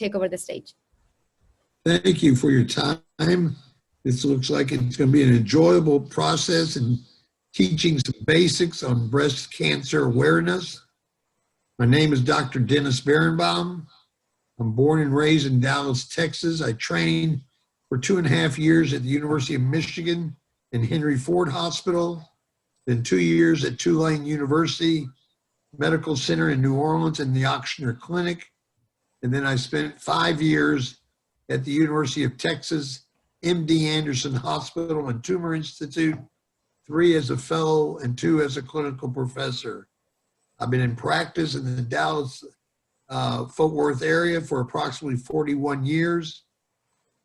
take over the stage. Thank you for your time. This looks like it's going to be an enjoyable process in teaching some basics on breast cancer awareness. My name is Dr. Dennis Berenbaum. I'm born and raised in Dallas, Texas. I trained for 2.5 years at the University of Michigan and Henry Ford Hospital, then 2 years at Tulane University Medical Center in New Orleans and the Ochsner Clinic. And then I spent 5 years at the University of Texas, MD Anderson Hospital and Tumor Institute, 3 as a fellow and 2 as a clinical professor. I've been in practice in the Dallas Fort Worth area for approximately 41 years,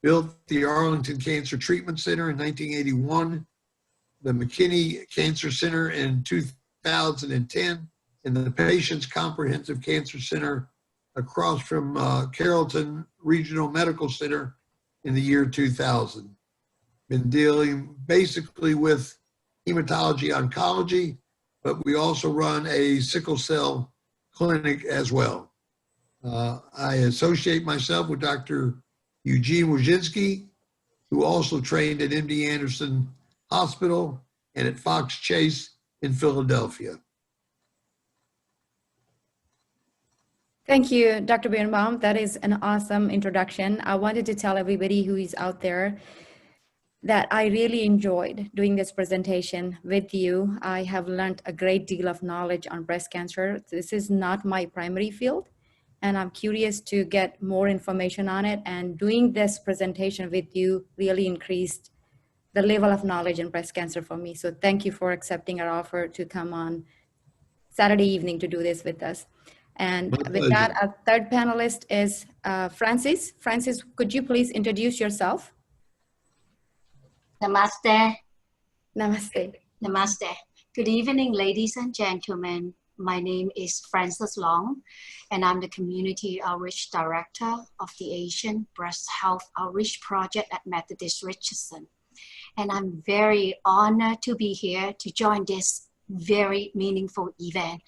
built the Arlington Cancer Treatment Center in 1981, the McKinney Cancer Center in 2010, and the Patients Comprehensive Cancer Center across from Carrollton Regional Medical Center in the year 2000. Been dealing basically with hematology oncology, but we also run a sickle cell clinic as well. I associate myself with Dr. Eugene Wojcinski, who also trained at MD Anderson Hospital and at Fox Chase in Philadelphia. Thank you, Dr. Birnbaum. That is an awesome introduction. I wanted to tell everybody who is out there that I really enjoyed doing this presentation with you. I have learned a great deal of knowledge on breast cancer. This is not my primary field, and I'm curious to get more information on it. And doing this presentation with you really increased the level of knowledge in breast cancer for me. So thank you for accepting our offer to come on Saturday evening to do this with us. And with that, our third panelist is Francis. Francis, could you please introduce yourself? Namaste. Namaste. Namaste. Good evening, ladies and gentlemen. My name is Frances Long, and I'm the Community Outreach Director of the Asian Breast Health Outreach Project at Methodist Richardson. And I'm very honored to be here to join this very meaningful event.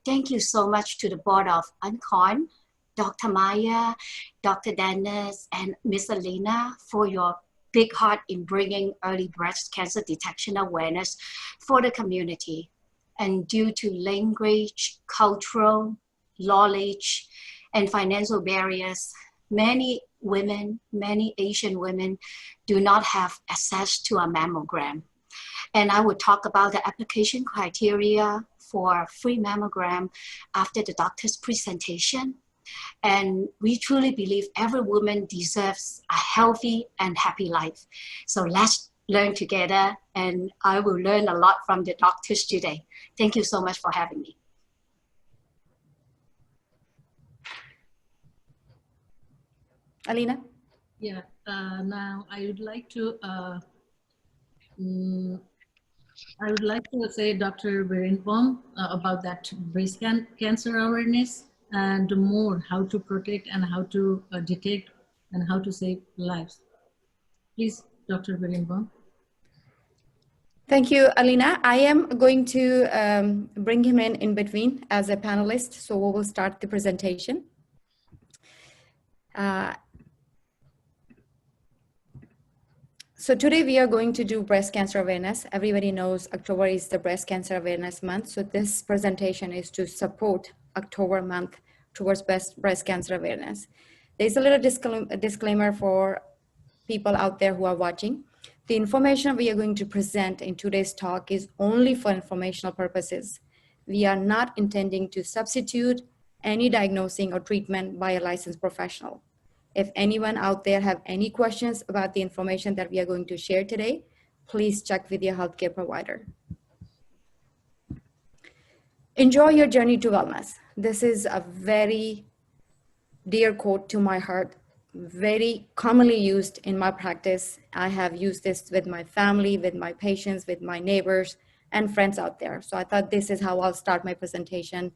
Thank you so much to the board of UNCON, Dr. Maya, Dr. Dennis, and Ms. Alina for your big heart in bringing early breast cancer detection awareness for the community. And due to language, cultural, knowledge, and financial barriers, many women, many Asian women do not have access to a mammogram. And I will talk about the application criteria for free mammogram after the doctor's presentation. And we truly believe every woman deserves a healthy and happy life. So let's learn together, and I will learn a lot from the doctors today. Thank you so much for having me. Alina? Yeah, now I would like to say Dr. Berenbaum about that breast cancer awareness and more how to protect and how to detect and how to save lives. Please, Dr. Berenbaum. Thank you, Alina. I am going to bring him in between as a panelist, so we will start the presentation. So today we are going to do breast cancer awareness. Everybody knows October is the breast cancer awareness month. So this presentation is to support October month towards breast cancer awareness. There's a little disclaimer for people out there who are watching. The information we are going to present in today's talk is only for informational purposes. We are not intending to substitute any diagnosing or treatment by a licensed professional. If anyone out there have any questions about the information that we are going to share today, please check with your healthcare provider. Enjoy your journey to wellness. This is a very dear quote to my heart, very commonly used in my practice. I have used this with my family, with my patients, with my neighbors and friends out there. So I thought this is how I'll start my presentation.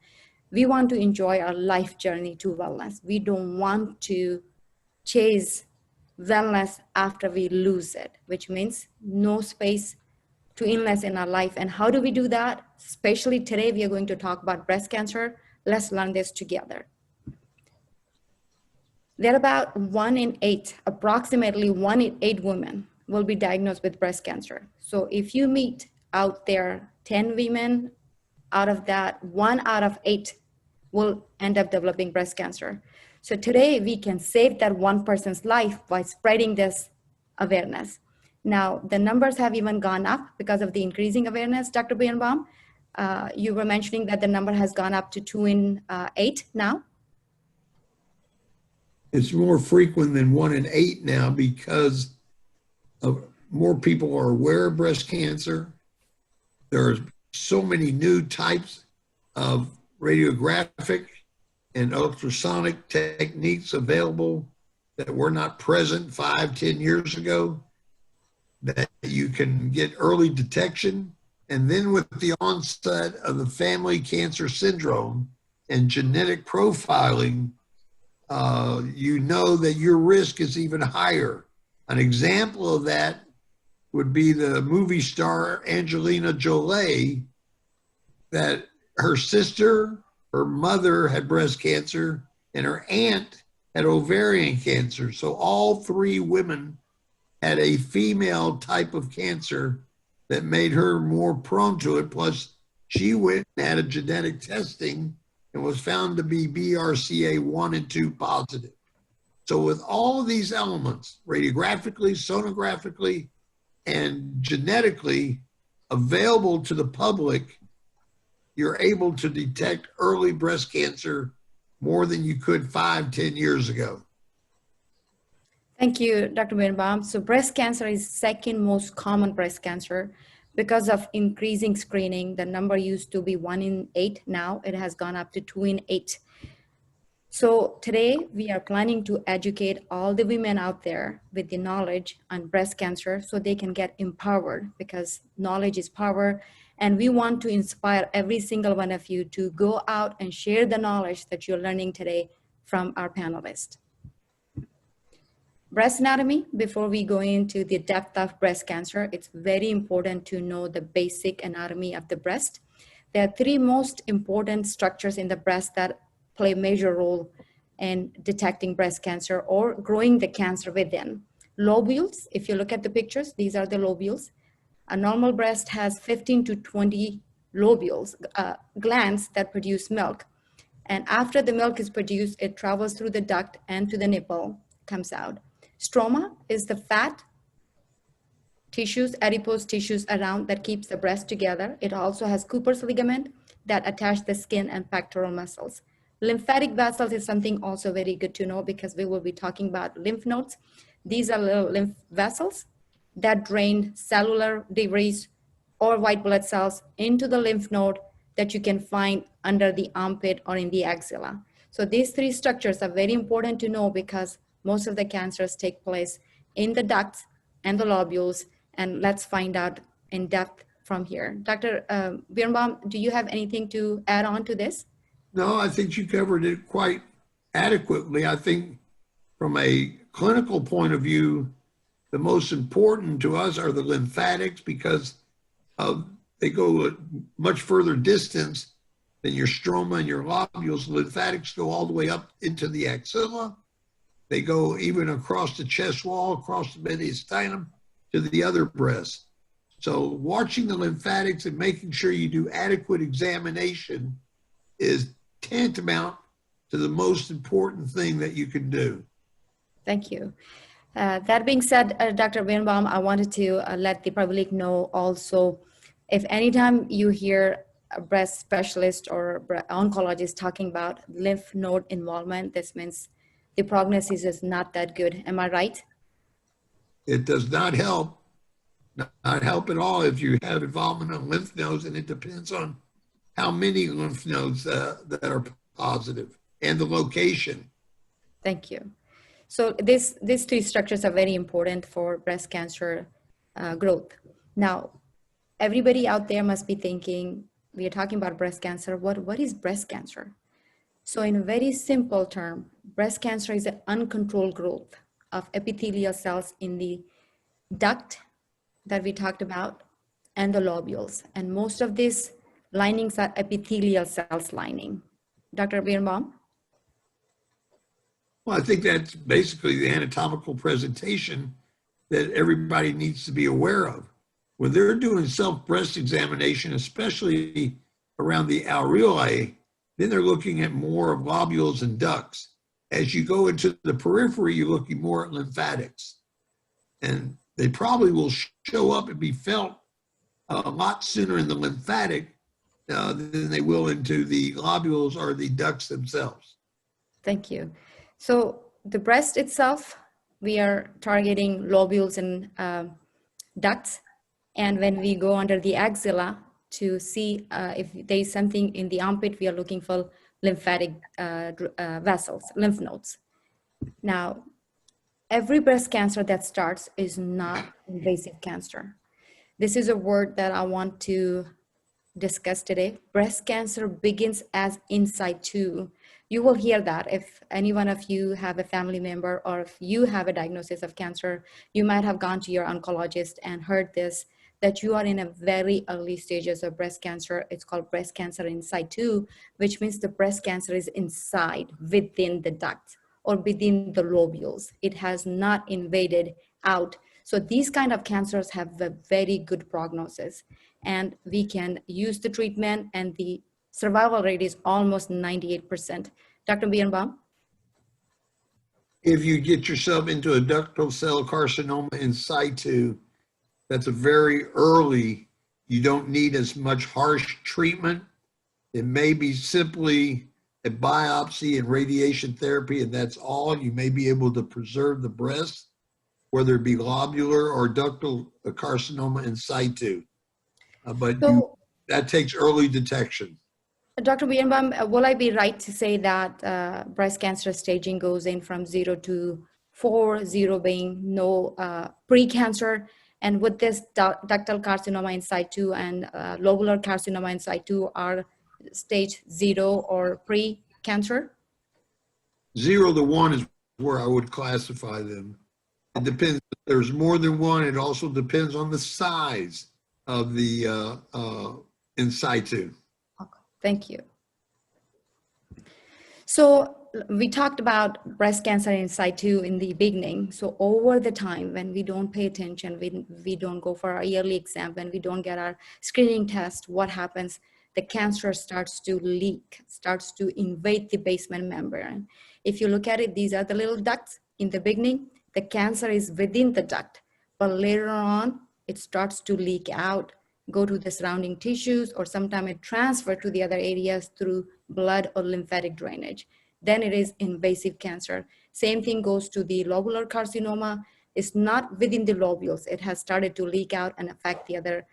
We want to enjoy our life journey to wellness. We don't want to chase wellness after we lose it, which means no space to illness in our life. And how do we do that? Especially today, we are going to talk about breast cancer. Let's learn this together. There are about 1 in 8, approximately 1 in 8 women will be diagnosed with breast cancer. So if you meet out there 10 women, out of that, 1 out of 8 will end up developing breast cancer. So today we can save that one person's life by spreading this awareness. Now, the numbers have even gone up because of the increasing awareness, Dr. Birnbaum. You were mentioning that the number has gone up to 2 in 8 now. It's more frequent than 1 in 8 now because of more people are aware of breast cancer. There are so many new types of radiographic and ultrasonic techniques available that were not present 5, 10 years ago, that you can get early detection. And then with the onset of the family cancer syndrome and genetic profiling, you know that your risk is even higher. An example of that would be the movie star Angelina Jolie, that her sister, her mother had breast cancer, and her aunt had ovarian cancer. So all 3 women had a female type of cancer that made her more prone to it. Plus, she went and had a genetic testing and was found to be BRCA1 and 2 positive. So with all of these elements, radiographically, sonographically, and genetically available to the public, you're able to detect early breast cancer more than you could 5, 10 years ago. Thank you, Dr. Birnbaum. So breast cancer is second most common breast cancer. Because of increasing screening, the number used to be 1 in 8. Now it has gone up to 2 in 8. So today we are planning to educate all the women out there with the knowledge on breast cancer so they can get empowered, because knowledge is power. And we want to inspire every single one of you to go out and share the knowledge that you're learning today from our panelists. Breast anatomy, before we go into the depth of breast cancer, it's very important to know the basic anatomy of the breast. There are 3 most important structures in the breast that play a major role in detecting breast cancer or growing the cancer within. Lobules, if you look at the pictures, these are the lobules. A normal breast has 15 to 20 lobules, glands that produce milk. And after the milk is produced, it travels through the duct and to the nipple, comes out. Stroma is the fat tissues, adipose tissues around that keeps the breast together. It also has Cooper's ligament that attach the skin and pectoral muscles. Lymphatic vessels is something also very good to know, because we will be talking about lymph nodes. These are little lymph vessels that drain cellular debris or white blood cells into the lymph node that you can find under the armpit or in the axilla. So these 3 structures are very important to know, because most of the cancers take place in the ducts and the lobules. And let's find out in depth from here. Dr. Birnbaum, do you have anything to add on to this? No, I think you covered it quite adequately. I think from a clinical point of view, the most important to us are the lymphatics, because they go a much further distance than your stroma and your lobules. Lymphatics go all the way up into the axilla. They go even across the chest wall, across the mediastinum to the other breast. So watching the lymphatics and making sure you do adequate examination is tantamount to the most important thing that you can do. Thank you. That being said, Dr. Birnbaum, I wanted to let the public know also, if anytime you hear a breast specialist or oncologist talking about lymph node involvement, this means the prognosis is not that good. Am I right? It does not help, not help at all if you have involvement of lymph nodes, and it depends on how many lymph nodes that are positive and the location. Thank you. So these 3 structures are very important for breast cancer growth. Now, everybody out there must be thinking, we are talking about breast cancer. What is breast cancer? So in a very simple term, breast cancer is an uncontrolled growth of epithelial cells in the duct that we talked about and the lobules. And most of these linings are epithelial cells lining. Dr. Birnbaum? Well, I think that's basically the anatomical presentation that everybody needs to be aware of. When they're doing self-breast examination, especially around the areolae, then they're looking at more of lobules and ducts. As you go into the periphery, you're looking more at lymphatics. And they probably will show up and be felt a lot sooner in the lymphatic than they will into the globules or the ducts themselves. Thank you. So the breast itself, we are targeting lobules and ducts. And when we go under the axilla to see if there's something in the armpit, we are looking for lymphatic vessels, lymph nodes. Now, every breast cancer that starts is not invasive cancer. This is a word that I want to discuss today. Breast cancer begins as in situ. You will hear that if any one of you have a family member or if you have a diagnosis of cancer, you might have gone to your oncologist and heard this, that you are in a very early stages of breast cancer. It's called breast cancer in situ, which means the breast cancer is inside, within the duct or within the lobules. It has not invaded out. So these kind of cancers have a very good prognosis, and we can use the treatment, and the survival rate is almost 98%. Dr. Birnbaum? If you get yourself into a ductal cell carcinoma in situ, that's a very early, you don't need as much harsh treatment. It may be simply a biopsy and radiation therapy, and that's all. You may be able to preserve the breast, whether it be lobular or ductal carcinoma in situ. That takes early detection. Dr. Birnbaum, will I be right to say that breast cancer staging goes in from 0 to 4, 0 being no pre-cancer? And with this ductal carcinoma in situ and lobular carcinoma in situ are stage 0 or pre-cancer? 0 to 1 is where I would classify them. It depends. If there's more than one. It also depends on the size of the in situ. Okay, thank you. So we talked about breast cancer in situ in the beginning. So over the time, when we don't pay attention, we don't go for our yearly exam, when we don't get our screening test, what happens? The cancer starts to leak, starts to invade the basement membrane. If you look at it, these are the little ducts. In the beginning, the cancer is within the duct, but later on, it starts to leak out, go to the surrounding tissues, or sometimes it transfers to the other areas through blood or lymphatic drainage. Then it is invasive cancer. Same thing goes to the lobular carcinoma. It's not within the lobules. It has started to leak out and affect the other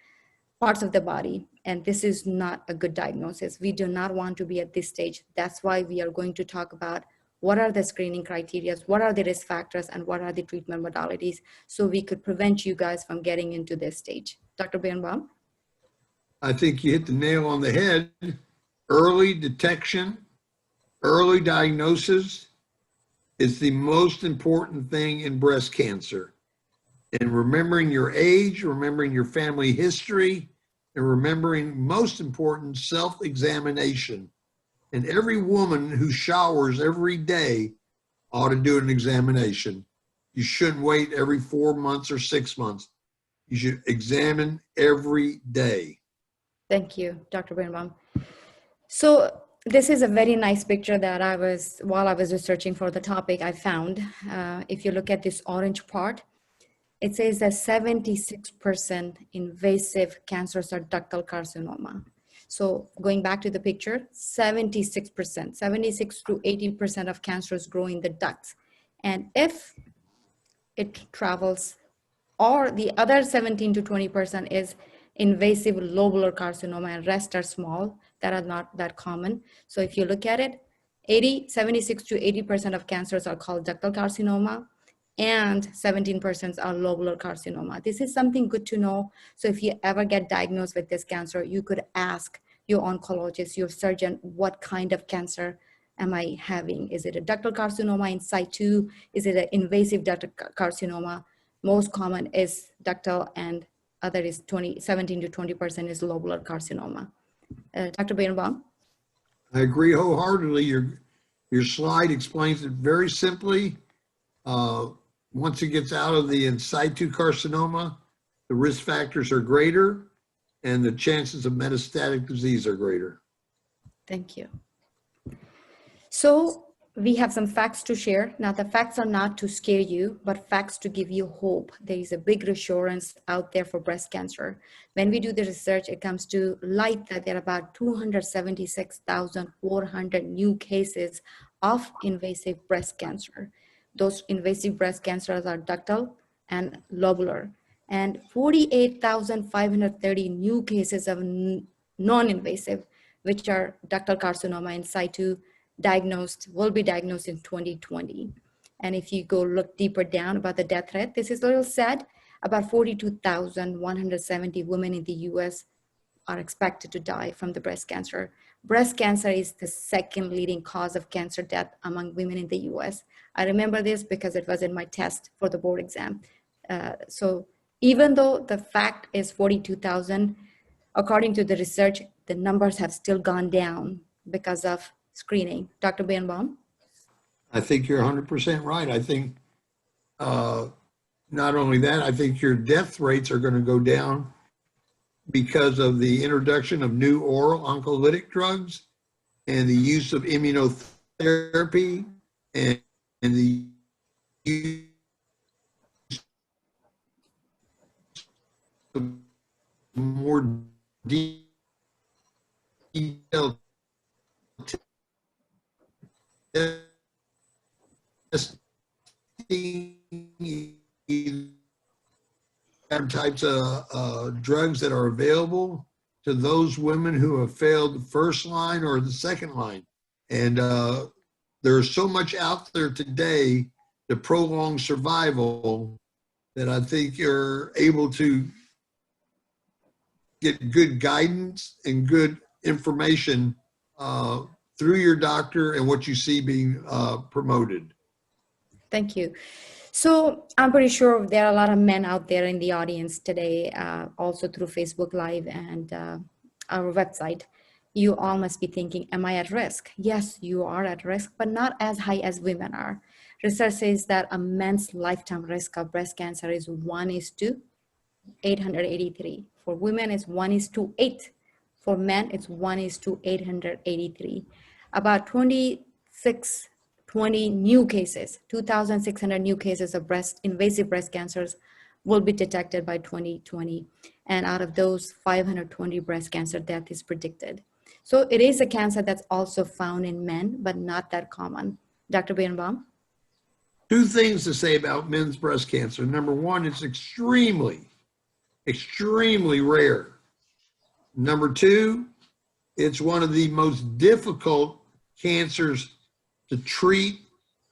parts of the body. And this is not a good diagnosis. We do not want to be at this stage. That's why we are going to talk about what are the screening criteria, what are the risk factors, and what are the treatment modalities, so we could prevent you guys from getting into this stage. Dr. Birnbaum? I think you hit the nail on the head. Early detection, early diagnosis is the most important thing in breast cancer. And remembering your age, remembering your family history, and remembering, most important, self-examination. And every woman who showers every day ought to do an examination. You shouldn't wait every 4 months or 6 months. You should examine every day. Thank you, Dr. Birnbaum. So this is a very nice picture that while I was researching for the topic, I found. If you look at this orange part, it says that 76% invasive cancers are ductal carcinoma. So going back to the picture, 76%, 76 to 80% of cancers grow in the ducts. And if it travels, or the other 17 to 20% is invasive lobular carcinoma, and rest are small, that are not that common. So if you look at it, 76 to 80% of cancers are called ductal carcinoma, and 17% are lobular carcinoma. This is something good to know. So if you ever get diagnosed with this cancer, you could ask your oncologist, your surgeon, what kind of cancer am I having? Is it a ductal carcinoma in situ? Is it an invasive ductal carcinoma? Most common is ductal, and other is 17 to 20% is lobular carcinoma. Dr. Birnbaum? I agree wholeheartedly. Your slide explains it very simply. Once it gets out of the in situ carcinoma, the risk factors are greater and the chances of metastatic disease are greater. Thank you. So we have some facts to share. Now, the facts are not to scare you, but facts to give you hope. There is a big reassurance out there for breast cancer. When we do the research, it comes to light that there are about 276,400 new cases of invasive breast cancer. Those invasive breast cancers are ductal and lobular, and 48,530 new cases of non-invasive, which are ductal carcinoma in situ, will be diagnosed in 2020. And if you go look deeper down about the death rate, this is a little sad. About 42,170 women in the US are expected to die from the breast cancer. Breast cancer is the second leading cause of cancer death among women in the US. I remember this because it was in my test for the board exam. So even though the fact is 42,000, according to the research, the numbers have still gone down because of screening. Dr. Birnbaum? I think you're 100% right. I think not only that, I think your death rates are going to go down because of the introduction of new oral oncolytic drugs and the use of immunotherapy and the use of more detailed types of drugs that are available to those women who have failed the first line or the second line. And there's so much out there today to prolong survival that I think you're able to get good guidance and good information through your doctor and what you see being promoted. Thank you. So I'm pretty sure there are a lot of men out there in the audience today, also through Facebook Live and our website. You all must be thinking, am I at risk? Yes, you are at risk, but not as high as women are. Research says that a man's lifetime risk of breast cancer is 1:883. For women, it's 1:8. For men, it's 1:883. About 2,620 new cases, 2,600 new cases of invasive breast cancers will be detected by 2020. And out of those, 520 breast cancer death is predicted. So it is a cancer that's also found in men, but not that common. Dr. Birnbaum? Two things to say about men's breast cancer. Number one, it's extremely rare. Number two, it's one of the most difficult cancers to treat.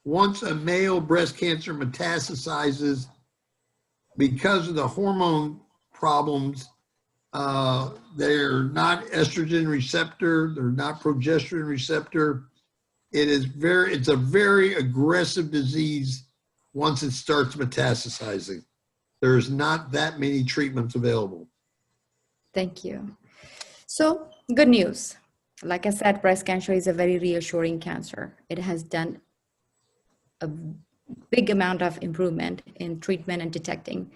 Once a male breast cancer metastasizes, because of the hormone problems, they're not estrogen receptor, they're not progesterone receptor. It's a very aggressive disease once it starts metastasizing. There's not that many treatments available. Thank you. So, good news. Like I said, breast cancer is a very reassuring cancer. It has done a big amount of improvement in treatment and detecting.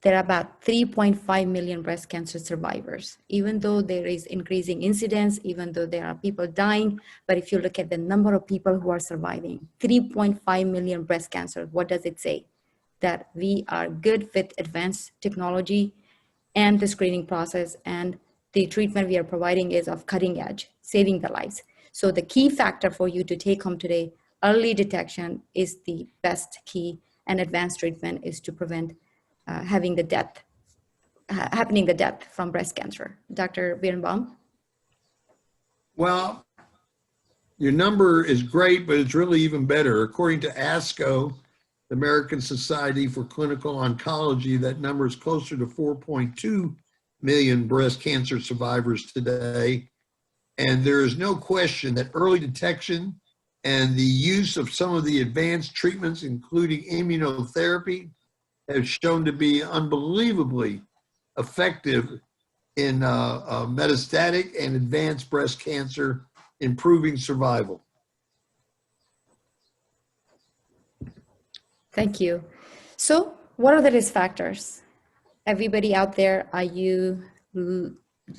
There are about 3.5 million breast cancer survivors, even though there is increasing incidence, even though there are people dying. But if you look at the number of people who are surviving, 3.5 million breast cancer, what does it say? That we are good with advanced technology and the screening process, and the treatment we are providing is of cutting edge, saving the lives. So the key factor for you to take home today, early detection is the best key, and advanced treatment is to prevent happening the death from breast cancer. Dr. Birnbaum? Well, your number is great, but it's really even better. According to ASCO, the American Society for Clinical Oncology, that number is closer to 4.2 million breast cancer survivors today. And there is no question that early detection and the use of some of the advanced treatments, including immunotherapy, have shown to be unbelievably effective in metastatic and advanced breast cancer, improving survival. Thank you. So, what are the risk factors? Everybody out there, are you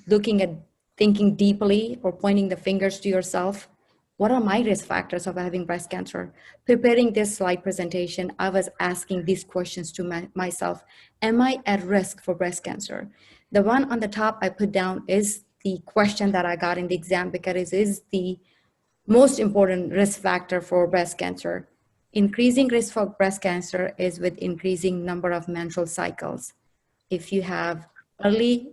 looking at thinking deeply or pointing the fingers to yourself? What are my risk factors of having breast cancer? Preparing this slide presentation, I was asking these questions to myself. Am I at risk for breast cancer? The one on the top I put down is the question that I got in the exam because it is the most important risk factor for breast cancer. Increasing risk for breast cancer is with increasing number of menstrual cycles. If you have early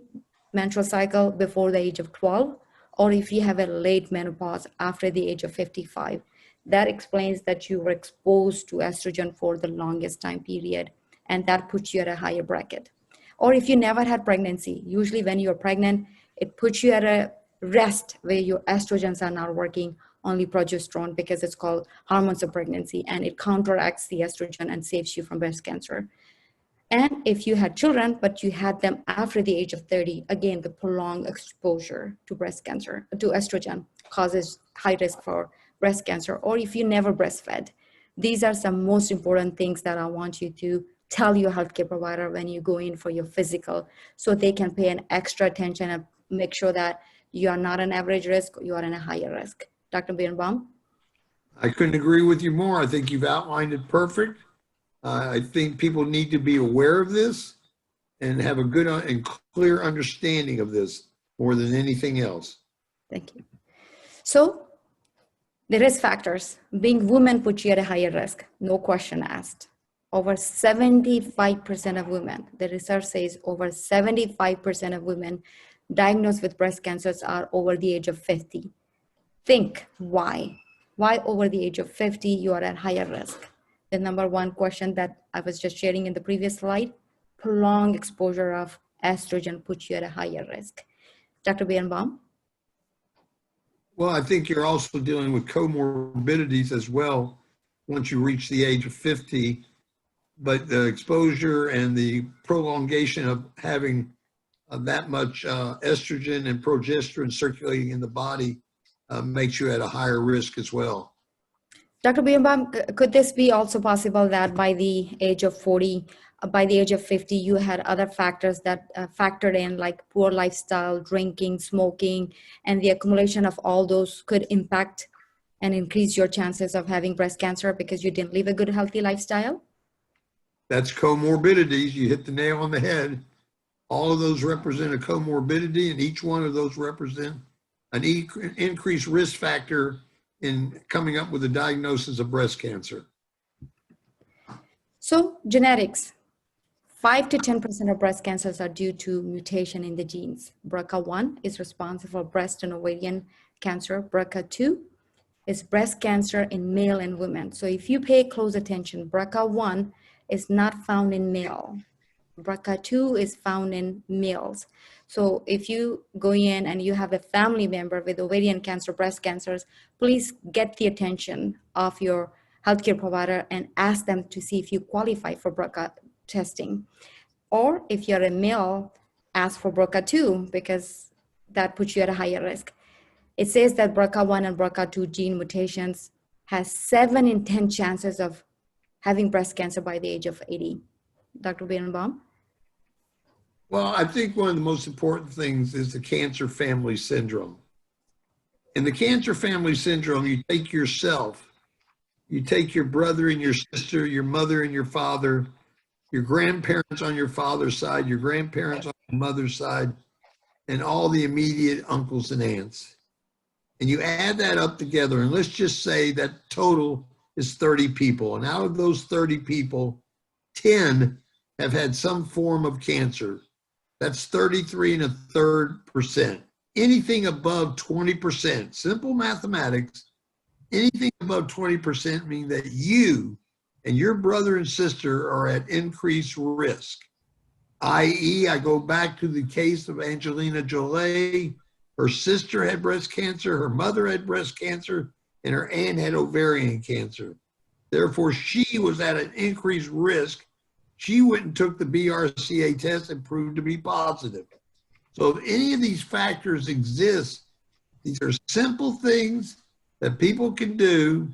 menstrual cycle before the age of 12, or if you have a late menopause after the age of 55, that explains that you were exposed to estrogen for the longest time period, and that puts you at a higher bracket. Or if you never had pregnancy, usually when you're pregnant, it puts you at a rest where your estrogens are not working, only progesterone, because it's called hormones of pregnancy, and it counteracts the estrogen and saves you from breast cancer. And if you had children, but you had them after the age of 30, again, the prolonged exposure to breast cancer, to estrogen, causes high risk for breast cancer. Or if you never breastfed, these are some most important things that I want you to tell your healthcare provider when you go in for your physical, so they can pay an extra attention and make sure that you are not an average risk, you are in a higher risk. Dr. Birnbaum? I couldn't agree with you more. I think you've outlined it perfect. I think people need to be aware of this and have a good and clear understanding of this more than anything else. Thank you. So the risk factors, being women puts you at a higher risk, no question asked. Over 75% of women, the research says over 75% of women diagnosed with breast cancers are over the age of 50. Think why? Why over the age of 50 you are at higher risk? The number one question that I was just sharing in the previous slide, prolonged exposure of estrogen puts you at a higher risk. Dr. Birnbaum? Well, I think you're also dealing with comorbidities as well once you reach the age of 50, but the exposure and the prolongation of having that much estrogen and progesterone circulating in the body makes you at a higher risk as well. Dr. Birnbaum, could this be also possible that by the age of 40, by the age of 50, you had other factors that factored in, like poor lifestyle, drinking, smoking, and the accumulation of all those could impact and increase your chances of having breast cancer because you didn't live a good, healthy lifestyle? That's comorbidities. You hit the nail on the head. All of those represent a comorbidity, and each one of those represent an increased risk factor in coming up with a diagnosis of breast cancer. So genetics, 5 to 10% of breast cancers are due to mutation in the genes. BRCA1 is responsible for breast and ovarian cancer. BRCA2 is breast cancer in male and women. So if you pay close attention, BRCA1 is not found in male. BRCA2 is found in males. So if you go in and you have a family member with ovarian cancer, breast cancers, please get the attention of your healthcare provider and ask them to see if you qualify for BRCA testing. Or if you're a male, ask for BRCA2 because that puts you at a higher risk. It says that BRCA1 and BRCA2 gene mutations has 7 in 10 chances of having breast cancer by the age of 80. Dr. Birnbaum? Well, I think one of the most important things is the cancer family syndrome. In the cancer family syndrome, you take yourself, you take your brother and your sister, your mother and your father, your grandparents on your father's side, your grandparents on your mother's side, and all the immediate uncles and aunts. And you add that up together, and let's just say that total is 30 people. And out of those 30 people, 10 have had some form of cancer. That's 33 1/3%. Anything above 20%, simple mathematics, anything above 20% means that you and your brother and sister are at increased risk. I.e., I go back to the case of Angelina Jolie. Her sister had breast cancer, her mother had breast cancer, and her aunt had ovarian cancer. Therefore, she was at an increased risk. She went and took the BRCA test and proved to be positive. So if any of these factors exist, these are simple things that people can do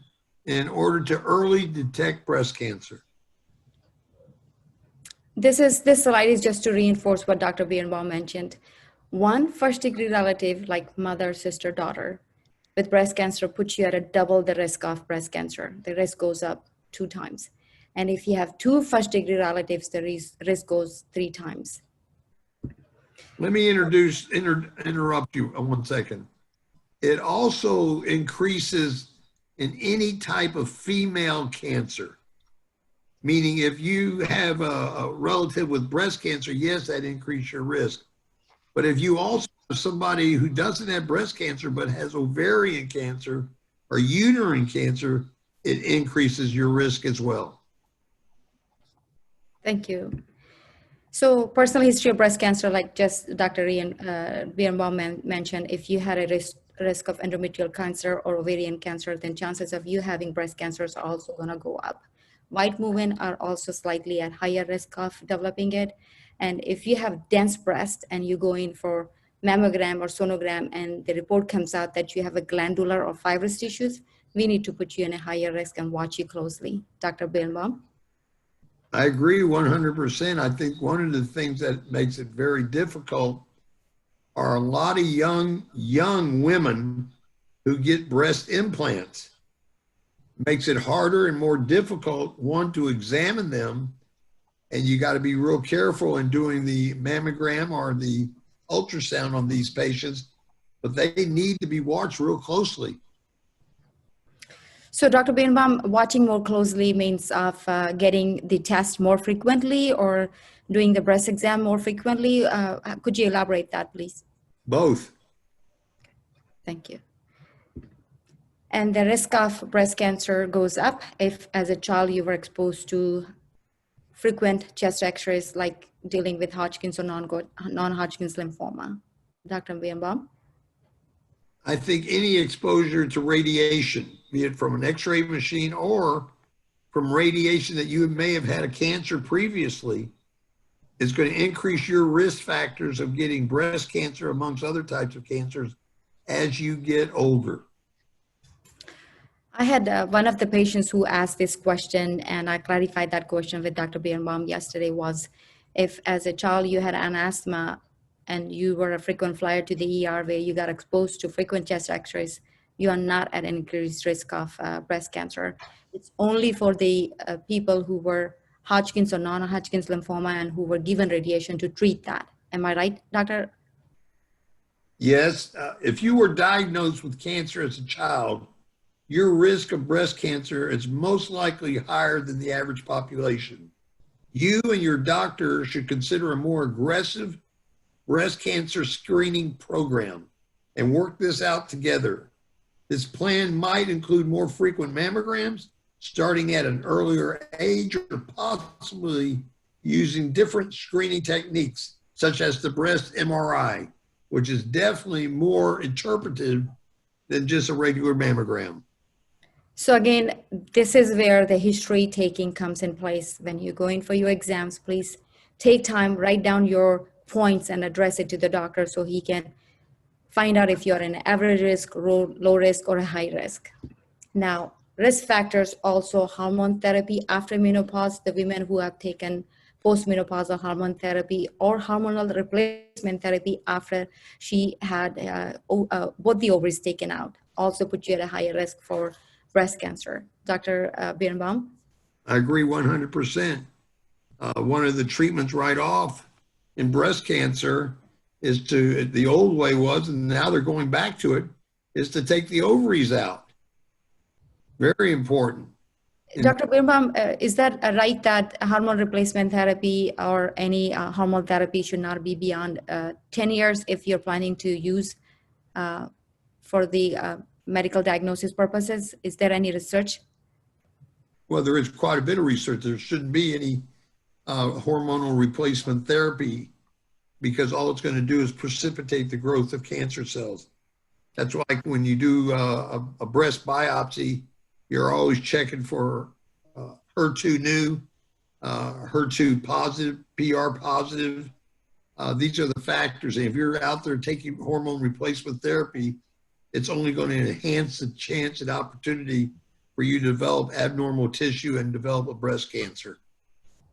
in order to early detect breast cancer. This slide is just to reinforce what Dr. Birnbaum mentioned. One first-degree relative, like mother, sister, daughter, with breast cancer puts you at a double the risk of breast cancer. The risk goes up 2 times. And if you have 2 first-degree relatives, the risk goes 3 times. Let me interrupt you 1 second. It also increases in any type of female cancer. Meaning if you have a relative with breast cancer, yes, that increases your risk. But if you also have somebody who doesn't have breast cancer but has ovarian cancer or uterine cancer, it increases your risk as well. Thank you. So personal history of breast cancer, like just Dr. Birnbaum mentioned, if you had a risk of endometrial cancer or ovarian cancer, then chances of you having breast cancers are also going to go up. White women are also slightly at higher risk of developing it. And if you have dense breast and you go in for mammogram or sonogram and the report comes out that you have a glandular or fibrous tissues, we need to put you in a higher risk and watch you closely. Dr. Birnbaum? I agree 100%. I think one of the things that makes it very difficult are a lot of young women who get breast implants. Makes it harder and more difficult, one, to examine them, and you got to be real careful in doing the mammogram or the ultrasound on these patients, but they need to be watched real closely. So Dr. Birnbaum, watching more closely means of getting the test more frequently or doing the breast exam more frequently. Could you elaborate that, please? Both. Thank you. And the risk of breast cancer goes up if, as a child, you were exposed to frequent chest x-rays like dealing with Hodgkin's or non-Hodgkin's lymphoma. Dr. Birnbaum? I think any exposure to radiation, be it from an x-ray machine or from radiation that you may have had a cancer previously, is going to increase your risk factors of getting breast cancer amongst other types of cancers as you get older. I had one of the patients who asked this question, and I clarified that question with Dr. Birnbaum yesterday, was if as a child you had an asthma and you were a frequent flyer to the ER where you got exposed to frequent chest x-rays, you are not at an increased risk of breast cancer. It's only for the people who were Hodgkin's or non-Hodgkin's lymphoma and who were given radiation to treat that. Am I right, Doctor? Yes, if you were diagnosed with cancer as a child, your risk of breast cancer is most likely higher than the average population. You and your doctor should consider a more aggressive breast cancer screening program and work this out together. This plan might include more frequent mammograms, starting at an earlier age, or possibly using different screening techniques, such as the breast MRI, which is definitely more interpretive than just a regular mammogram. So again, this is where the history taking comes in place. When you go in for your exams, please take time, write down your points and address it to the doctor so he can find out if you're an average risk, low risk, or a high risk. Now, risk factors also hormone therapy after menopause, the women who have taken postmenopausal hormone therapy or hormonal replacement therapy after she had both the ovaries taken out, also put you at a higher risk for breast cancer. Dr. Birnbaum? I agree 100%. One of the treatments right off in breast cancer is to, the old way was, and now they're going back to it, is to take the ovaries out. Very important. Dr. Birnbaum, is that right that hormone replacement therapy or any hormone therapy should not be beyond 10 years if you're planning to use for the medical diagnosis purposes? Is there any research? Well, there is quite a bit of research. There shouldn't be any hormonal replacement therapy because all it's going to do is precipitate the growth of cancer cells. That's why when you do a breast biopsy, you're always checking for HER2 new, HER2 positive, PR positive. These are the factors. And if you're out there taking hormone replacement therapy, it's only going to enhance the chance and opportunity for you to develop abnormal tissue and develop a breast cancer.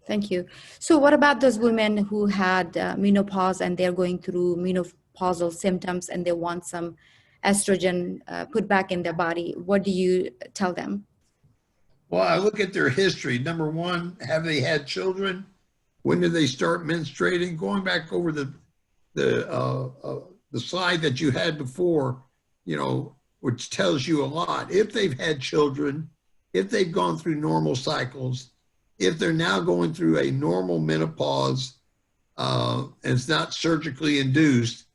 Thank you. So what about those women who had menopause and they're going through menopausal symptoms and they want some estrogen put back in their body? What do you tell them? Well, I look at their history. Number one, have they had children? When did they start menstruating? Going back over the slide that you had before, you know, which tells you a lot. If they've had children, if they've gone through normal cycles, if they're now going through a normal menopause, and it's not surgically induced,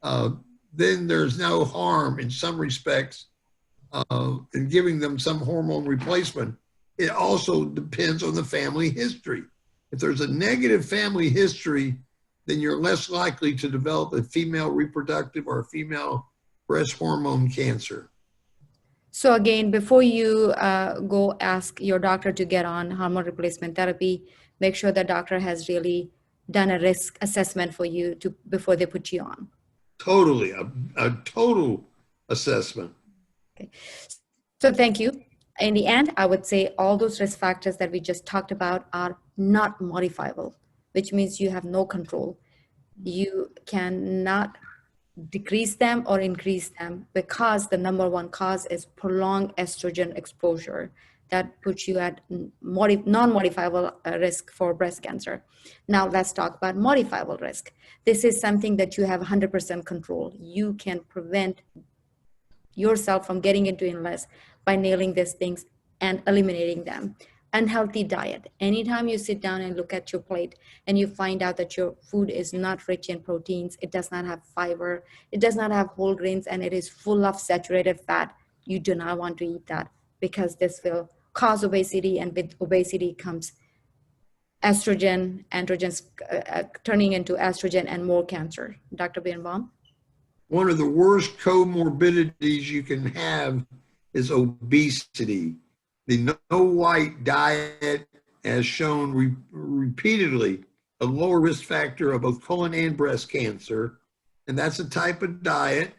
then there's no harm in some respects in giving them some hormone replacement. It also depends on the family history. If there's a negative family history, then you're less likely to develop a female reproductive or a female breast hormone cancer. So again, before you go ask your doctor to get on hormone replacement therapy, make sure the doctor has really done a risk assessment for you before they put you on. Totally, a total assessment. Okay. So thank you. In the end, I would say all those risk factors that we just talked about are not modifiable, which means you have no control. You cannot decrease them or increase them because the number one cause is prolonged estrogen exposure that puts you at non-modifiable risk for breast cancer. Now let's talk about modifiable risk. This is something that you have 100% control. You can prevent yourself from getting into illness by nailing these things and eliminating them. Unhealthy diet. Anytime you sit down and look at your plate and you find out that your food is not rich in proteins, it does not have fiber, it does not have whole grains, and it is full of saturated fat, you do not want to eat that because this will cause obesity, and with obesity comes estrogen, androgens turning into estrogen and more cancer. Dr. Birnbaum? One of the worst comorbidities you can have is obesity. The no white diet has shown repeatedly a lower risk factor of both colon and breast cancer. And that's a type of diet.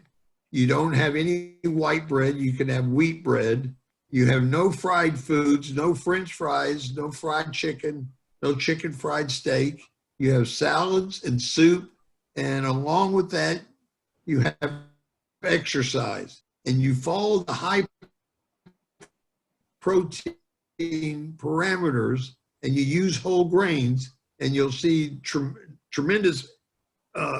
You don't have any white bread. You can have wheat bread. You have no fried foods, no French fries, no fried chicken, no chicken fried steak. You have salads and soup. And along with that, you have exercise. And you follow the high protein parameters and you use whole grains, and you'll see tremendous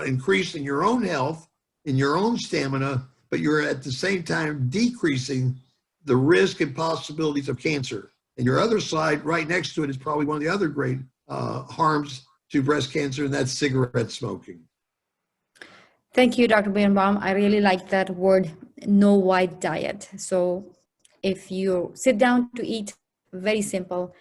increase in your own health, in your own stamina, but you're at the same time decreasing the risk and possibilities of cancer. And your other slide right next to it is probably one of the other great harms to breast cancer, and that's cigarette smoking. Thank you, Dr. Birnbaum. I really like that word, no white diet. So if you sit down to eat, very simple,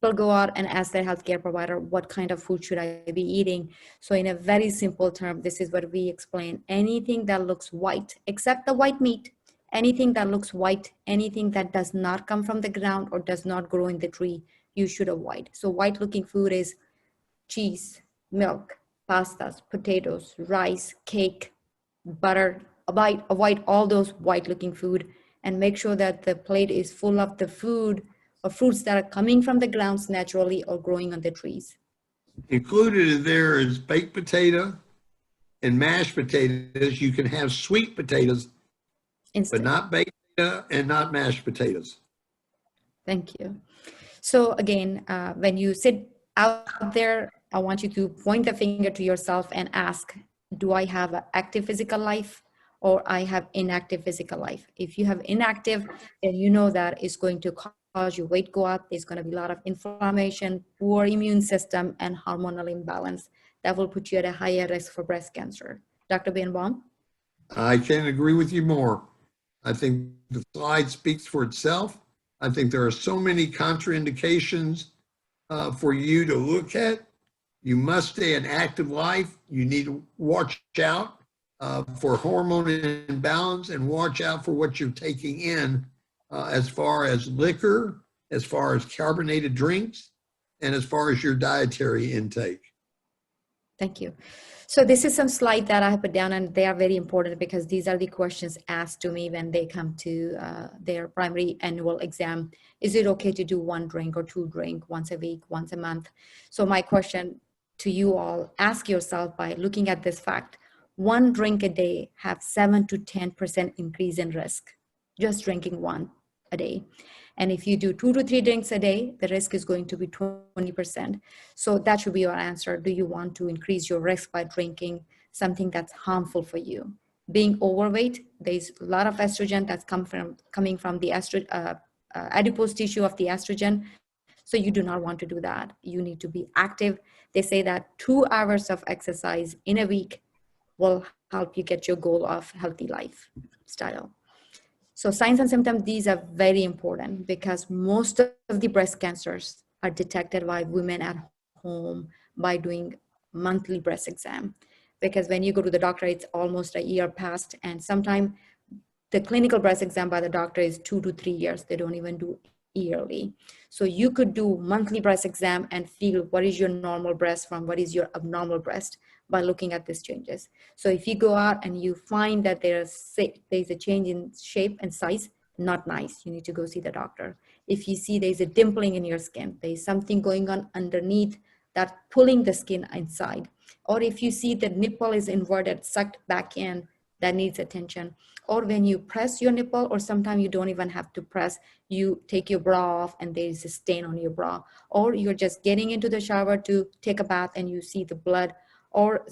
people go out and ask their healthcare provider, what kind of food should I be eating? So in a very simple term, this is what we explain. Anything that looks white, except the white meat, anything that looks white, anything that does not come from the ground or does not grow in the tree, you should avoid. So white looking food is cheese, milk, pastas, potatoes, rice, cake, butter. Avoid all those white looking food, and make sure that the plate is full of the food or fruits that are coming from the grounds naturally or growing on the trees. Included in there is baked potato and mashed potatoes. You can have sweet potatoes, but not baked potato and not mashed potatoes. Thank you. So again, when you sit out there, I want you to point the finger to yourself and ask, do I have an active physical life or I have inactive physical life? If you have inactive, then you know that it's going to cause your weight go up. There's going to be a lot of inflammation, poor immune system, and hormonal imbalance. That will put you at a higher risk for breast cancer. Dr. Birnbaum? I can't agree with you more. I think the slide speaks for itself. I think there are so many contraindications for you to look at. You must stay an active life. You need to watch out for hormone imbalance and watch out for what you're taking in as far as liquor, as far as carbonated drinks, and as far as your dietary intake. Thank you. So this is some slide that I have put down, and they are very important because these are the questions asked to me when they come to their primary annual exam. Is it okay to do 1 drink or 2 drink once a week, once a month? So my question to you all, ask yourself by looking at this fact: 1 drink a day have 7 to 10% increase in risk, just drinking 1 a day. And if you do 2 to 3 drinks a day, the risk is going to be 20%. So that should be your answer. Do you want to increase your risk by drinking something that's harmful for you? Being overweight, there's a lot of estrogen that's coming from the adipose tissue of the estrogen. So you do not want to do that. You need to be active. They say that 2 hours of exercise in a week will help you get your goal of healthy lifestyle. So signs and symptoms, these are very important because most of the breast cancers are detected by women at home by doing monthly breast exam. Because when you go to the doctor, it's almost a year past, and sometimes the clinical breast exam by the doctor is 2 to 3 years. They don't even do yearly. So you could do monthly breast exam and feel what is your normal breast from what is your abnormal breast by looking at these changes. So if you go out and you find that there's a change in shape and size, not nice, you need to go see the doctor. If you see there's a dimpling in your skin, there's something going on underneath that pulling the skin inside, or if you see the nipple is inverted, sucked back in, that needs attention. Or when you press your nipple, or sometimes you don't even have to press, you take your bra off and there's a stain on your bra, or you're just getting into the shower to take a bath and you see the blood or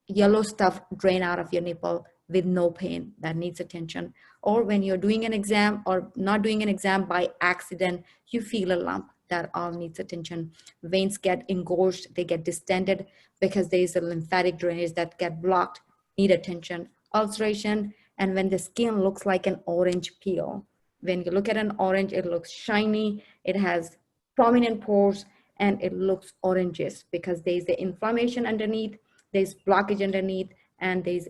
yellow stuff drain out of your nipple with no pain, that needs attention. Or when you're doing an exam or not doing an exam by accident, you feel a lump, that all needs attention. Veins get engorged, they get distended because there is a lymphatic drainage that get blocked, need attention. Ulceration, and when the skin looks like an orange peel. When you look at an orange, it looks shiny, it has prominent pores, and it looks oranges because there's the inflammation underneath, there's blockage underneath, and there's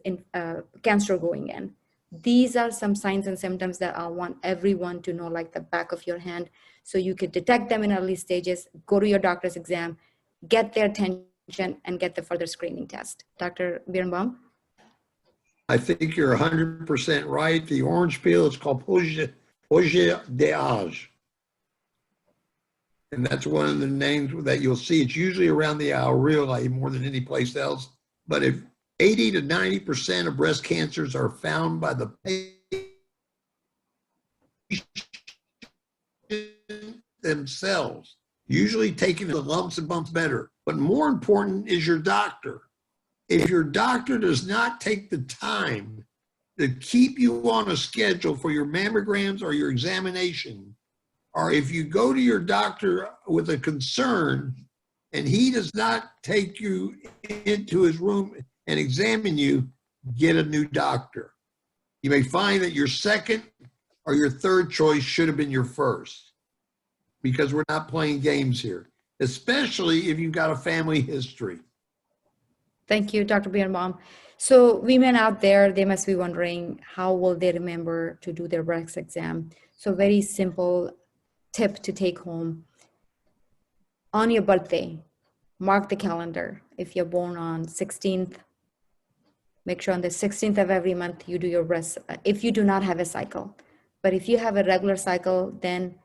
cancer going in. These are some signs and symptoms that I want everyone to know like the back of your hand, so you could detect them in early stages, go to your doctor's exam, get their attention, and get the further screening test. Dr. Birnbaum? I think you're 100% right. The orange peel is called poche d'âge. And that's one of the names that you'll see. It's usually around the areola more than any place else. But if 80 to 90% of breast cancers are found by the patient themselves, usually taking the lumps and bumps better. But more important is your doctor. If your doctor does not take the time to keep you on a schedule for your mammograms or your examination, or if you go to your doctor with a concern and he does not take you into his room and examine you, get a new doctor. You may find that your second or your third choice should have been your first, because we're not playing games here, especially if you've got a family history. Thank you, Dr. Birnbaum. So women out there, they must be wondering, how will they remember to do their breast exam? So very simple tip to take home. On your birthday, mark the calendar. If you're born on 16th, make sure on the 16th of every month you do your breast, if you do not have a cycle. But if you have a regular cycle, then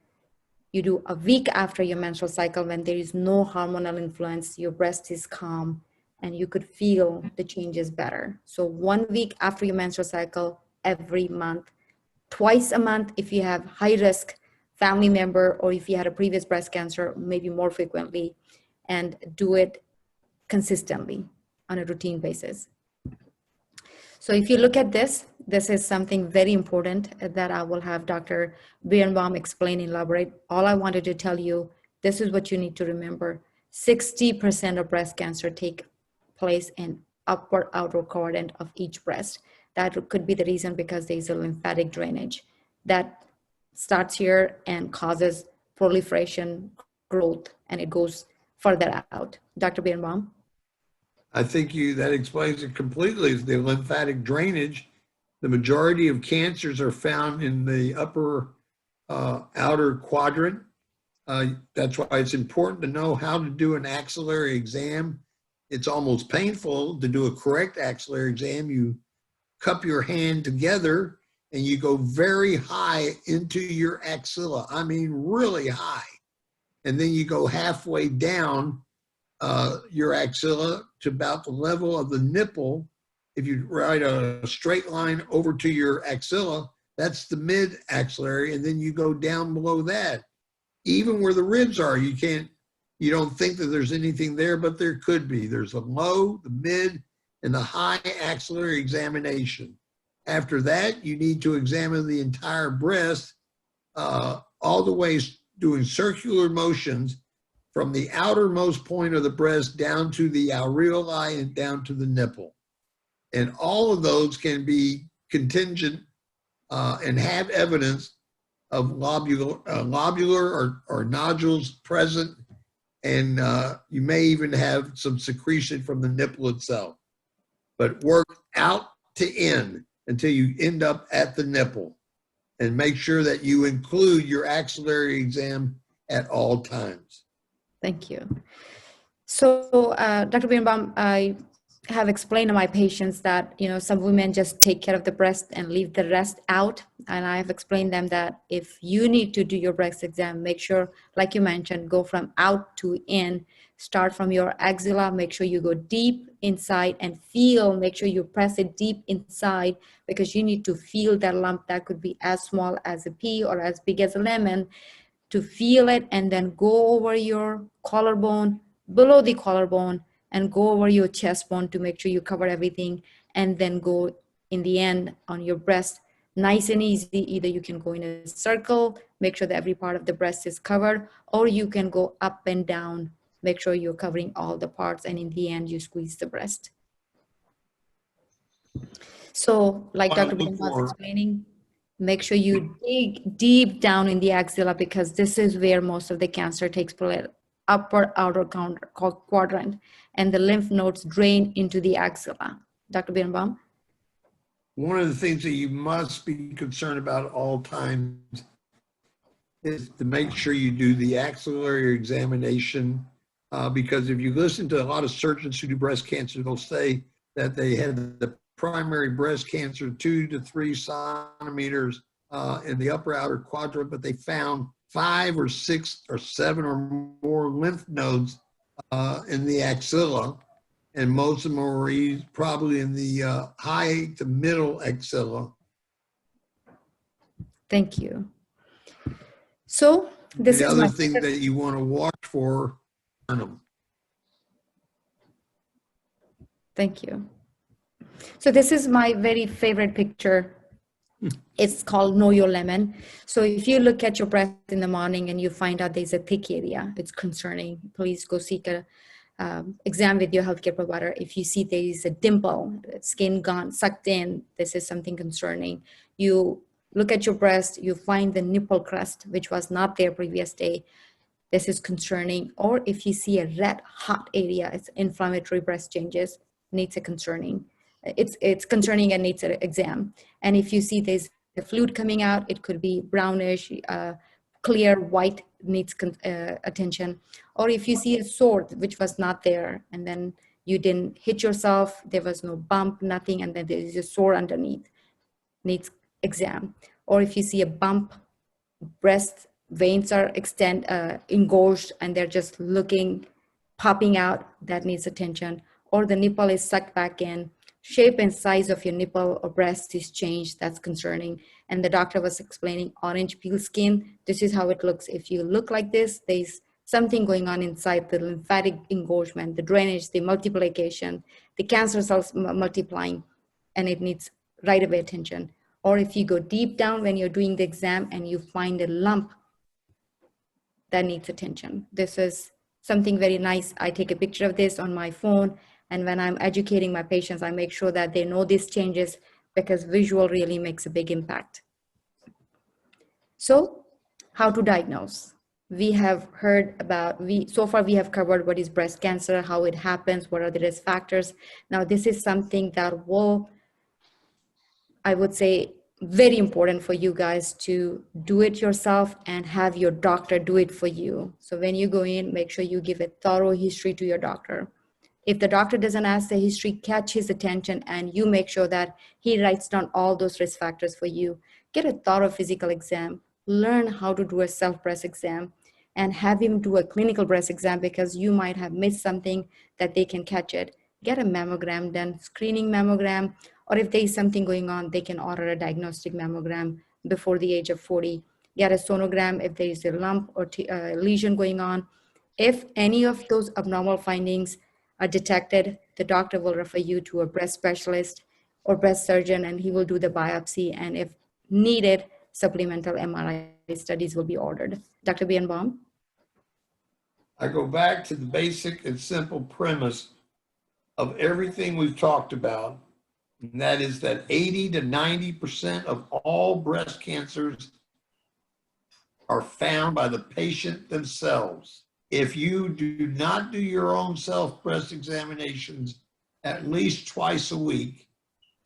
you do a week after your menstrual cycle when there is no hormonal influence, your breast is calm, and you could feel the changes better. So 1 week after your menstrual cycle, every month, twice a month if you have high risk family member, or if you had a previous breast cancer, maybe more frequently, and do it consistently on a routine basis. So if you look at this is something very important that I will have Dr. Birnbaum explain, elaborate. All I wanted to tell you, this is what you need to remember. 60% of breast cancer take place in upper outer quadrant of each breast. That could be the reason because there's a lymphatic drainage that starts here and causes proliferation, growth, and it goes further out. Dr. Birnbaum? I think that explains it completely. Is the lymphatic drainage. The majority of cancers are found in the upper outer quadrant. That's why it's important to know how to do an axillary exam it's almost painful to do a correct axillary exam. You cup your hand together and you go very high into your axilla. I mean, really high. And then you go halfway down your axilla to about the level of the nipple. If you write a straight line over to your axilla, that's the mid axillary, and then you go down below that. Even where the ribs are, you don't think that there's anything there, but there could be. There's a low, the mid, and the high axillary examination. After that, you need to examine the entire breast, all the way doing circular motions from the outermost point of the breast down to the areolae and down to the nipple. And all of those can be contingent and have evidence of lobular or nodules present, and you may even have some secretion from the nipple itself. But work out to in until you end up at the nipple, and make sure that you include your axillary exam at all times. Thank you. So, Dr. Birnbaum, I have explained to my patients that, some women just take care of the breast and leave the rest out. And I have explained them that if you need to do your breast exam, make sure, like you mentioned, go from out to in. Start from your axilla, make sure you go deep inside and make sure you press it deep inside, because you need to feel that lump that could be as small as a pea or as big as a lemon, to feel it, and then go over your collarbone, below the collarbone, and go over your chest bone to make sure you cover everything, and then go in the end on your breast. Nice and easy. Either you can go in a circle, make sure that every part of the breast is covered, or you can go up and down, make sure you're covering all the parts, and in the end you squeeze the breast. So like Dr. Ben was explaining, make sure you dig deep down in the axilla, because this is where most of the cancer takes place, upper outer quadrant, and the lymph nodes drain into the axilla. Dr. Birnbaum? One of the things that you must be concerned about at all times is to make sure you do the axillary examination, because if you listen to a lot of surgeons who do breast cancer, they'll say that they had the primary breast cancer 2 to 3 centimeters in the upper outer quadrant, but they found 5 or 6 or 7 or more lymph nodes in the axilla, and most of them are probably in the high to middle axilla. Thank you. So this the is other thing that you want to watch for. Thank you. So this is my very favorite picture. It's called Know Your Lemon. So if you look at your breast in the morning and you find out there's a thick area, it's concerning. Please go seek a exam with your healthcare provider. If you see there is a dimple, skin gone, sucked in, this is something concerning. You look at your breast, you find the nipple crust, which was not there previous day. This is concerning. Or if you see a red hot area, it's inflammatory breast changes, needs a concerning. It's concerning and needs an exam. And if you see there's a fluid coming out, it could be brownish, clear, white, needs attention. Or if you see a sore, which was not there, and then you didn't hit yourself, there was no bump, nothing, and then there is a sore underneath, needs exam. Or if you see a bump, breast veins are engorged, and they're just popping out, that needs attention. Or the nipple is sucked back in, shape and size of your nipple or breast is changed, that's concerning. And the doctor was explaining orange peel skin. This is how it looks. If you look like this, there's something going on inside, the lymphatic engorgement, the drainage, the multiplication, the cancer cells multiplying, and it needs right away attention. Or if you go deep down when you're doing the exam and you find a lump, that needs attention. This is something very nice. I take a picture of this on my phone, and when I'm educating my patients, I make sure that they know these changes, because visual really makes a big impact. So how to diagnose? We have heard about, so far we have covered what is breast cancer, how it happens, what are the risk factors. Now this is something that will, I would say, very important for you guys to do it yourself and have your doctor do it for you. So when you go in, make sure you give a thorough history to your doctor. If the doctor doesn't ask the history, catch his attention and you make sure that he writes down all those risk factors for you. Get a thorough physical exam, learn how to do a self breast exam, and have him do a clinical breast exam because you might have missed something that they can catch it. Get a mammogram done, screening mammogram, or if there is something going on, they can order a diagnostic mammogram before the age of 40. Get a sonogram if there is a lump or lesion going on. If any of those abnormal findings are detected, the doctor will refer you to a breast specialist or breast surgeon, and he will do the biopsy. And if needed, supplemental MRI studies will be ordered. Dr. Birnbaum? I go back to the basic and simple premise of everything we've talked about, and that is that 80 to 90% of all breast cancers are found by the patient themselves. If you do not do your own self-breast examinations at least twice a week,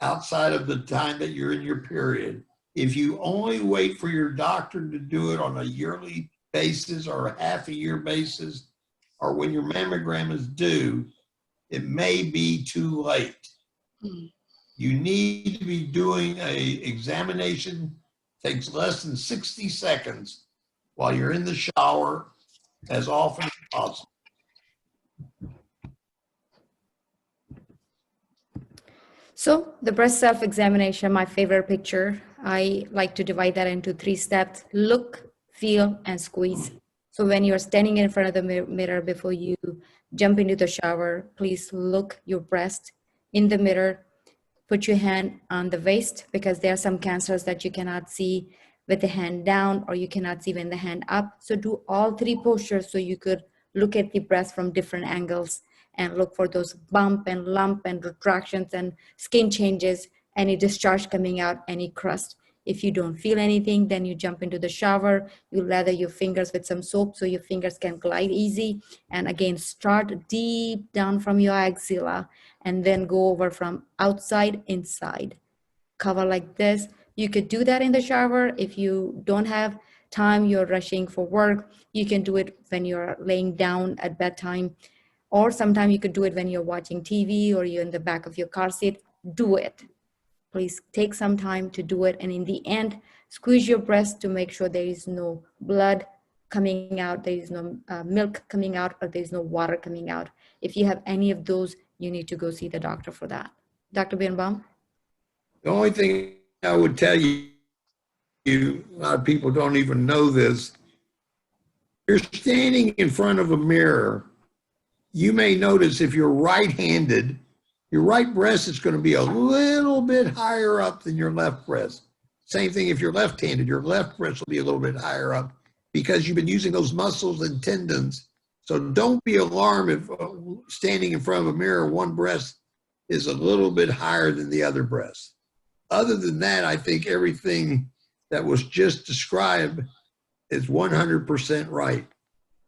outside of the time that you're in your period, if you only wait for your doctor to do it on a yearly basis or a half a year basis, or when your mammogram is due, it may be too late. You need to be doing a examination, takes less than 60 seconds while you're in the shower as often as possible. So the breast self-examination, my favorite picture, I like to divide that into 3 steps: look, feel, and squeeze. So when you're standing in front of the mirror before you jump into the shower, please look your breast in the mirror. Put your hand on the waist because there are some cancers that you cannot see with the hand down or you cannot see with the hand up. So do all 3 postures so you could look at the breast from different angles and look for those bump and lump and retractions and skin changes, any discharge coming out, any crust. If you don't feel anything, then you jump into the shower, you lather your fingers with some soap so your fingers can glide easy. And again, start deep down from your axilla and then go over from outside inside. Cover like this. You could do that in the shower. If you don't have time, you're rushing for work, you can do it when you're laying down at bedtime. Or sometimes you could do it when you're watching TV or you're in the back of your car seat. Do it. Please take some time to do it. And in the end, squeeze your breast to make sure there is no blood coming out, there is no milk coming out, or there is no water coming out. If you have any of those, you need to go see the doctor for that. Dr. Birnbaum? The only thing I would tell you, a lot of people don't even know this, you're standing in front of a mirror. You may notice if you're right-handed, your right breast is going to be a little bit higher up than your left breast. Same thing if you're left-handed, your left breast will be a little bit higher up because you've been using those muscles and tendons. So don't be alarmed if standing in front of a mirror, one breast is a little bit higher than the other breast. Other than that, I think everything that was just described is 100% right.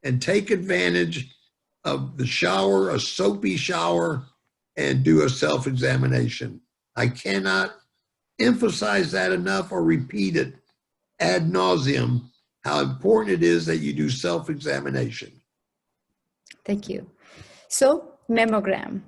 And take advantage of the shower, a soapy shower, and do a self-examination. I cannot emphasize that enough or repeat it ad nauseum, how important it is that you do self-examination. Thank you. So, mammogram.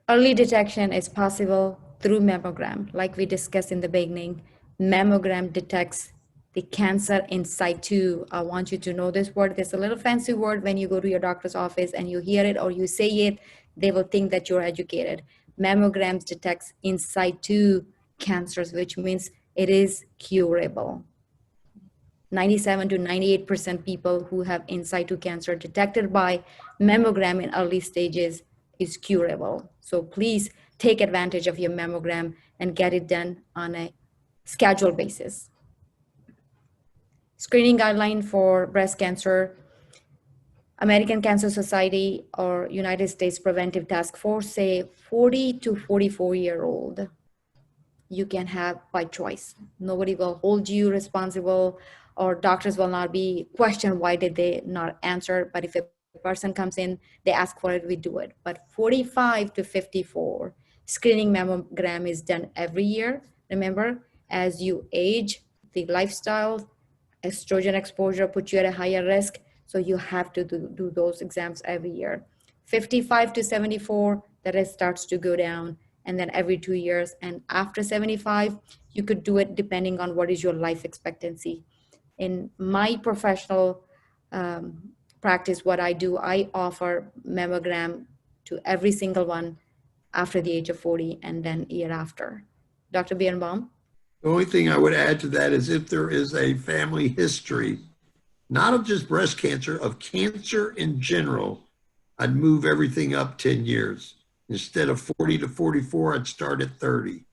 Early detection is possible through mammogram. Like we discussed in the beginning, mammogram detects the cancer in situ. I want you to know this word. There's a little fancy word when you go to your doctor's office and you hear it or you say it, they will think that you're educated. Mammograms detects in situ cancers, which means it is curable. 97 to 98% people who have in situ cancer detected by mammogram in early stages is curable. So please take advantage of your mammogram and get it done on a scheduled basis. Screening guideline for breast cancer, American Cancer Society or United States Preventive Task Force say 40 to 44-year-old you can have by choice. Nobody will hold you responsible or doctors will not be questioned why did they not answer. But if a person comes in, they ask for it, we do it. But 45 to 54, screening mammogram is done every year. Remember, as you age, the lifestyle, estrogen exposure puts you at a higher risk. So you have to do those exams every year. 55 to 74, the risk starts to go down, and then every 2 years. And after 75, you could do it depending on what is your life expectancy. In my professional practice, what I do, I offer mammogram to every single one after the age of 40 and then year after. Dr. Birnbaum? The only thing I would add to that is if there is a family history, not of just breast cancer, of cancer in general, I'd move everything up 10 years. Instead of 40 to 44, I'd start at 30.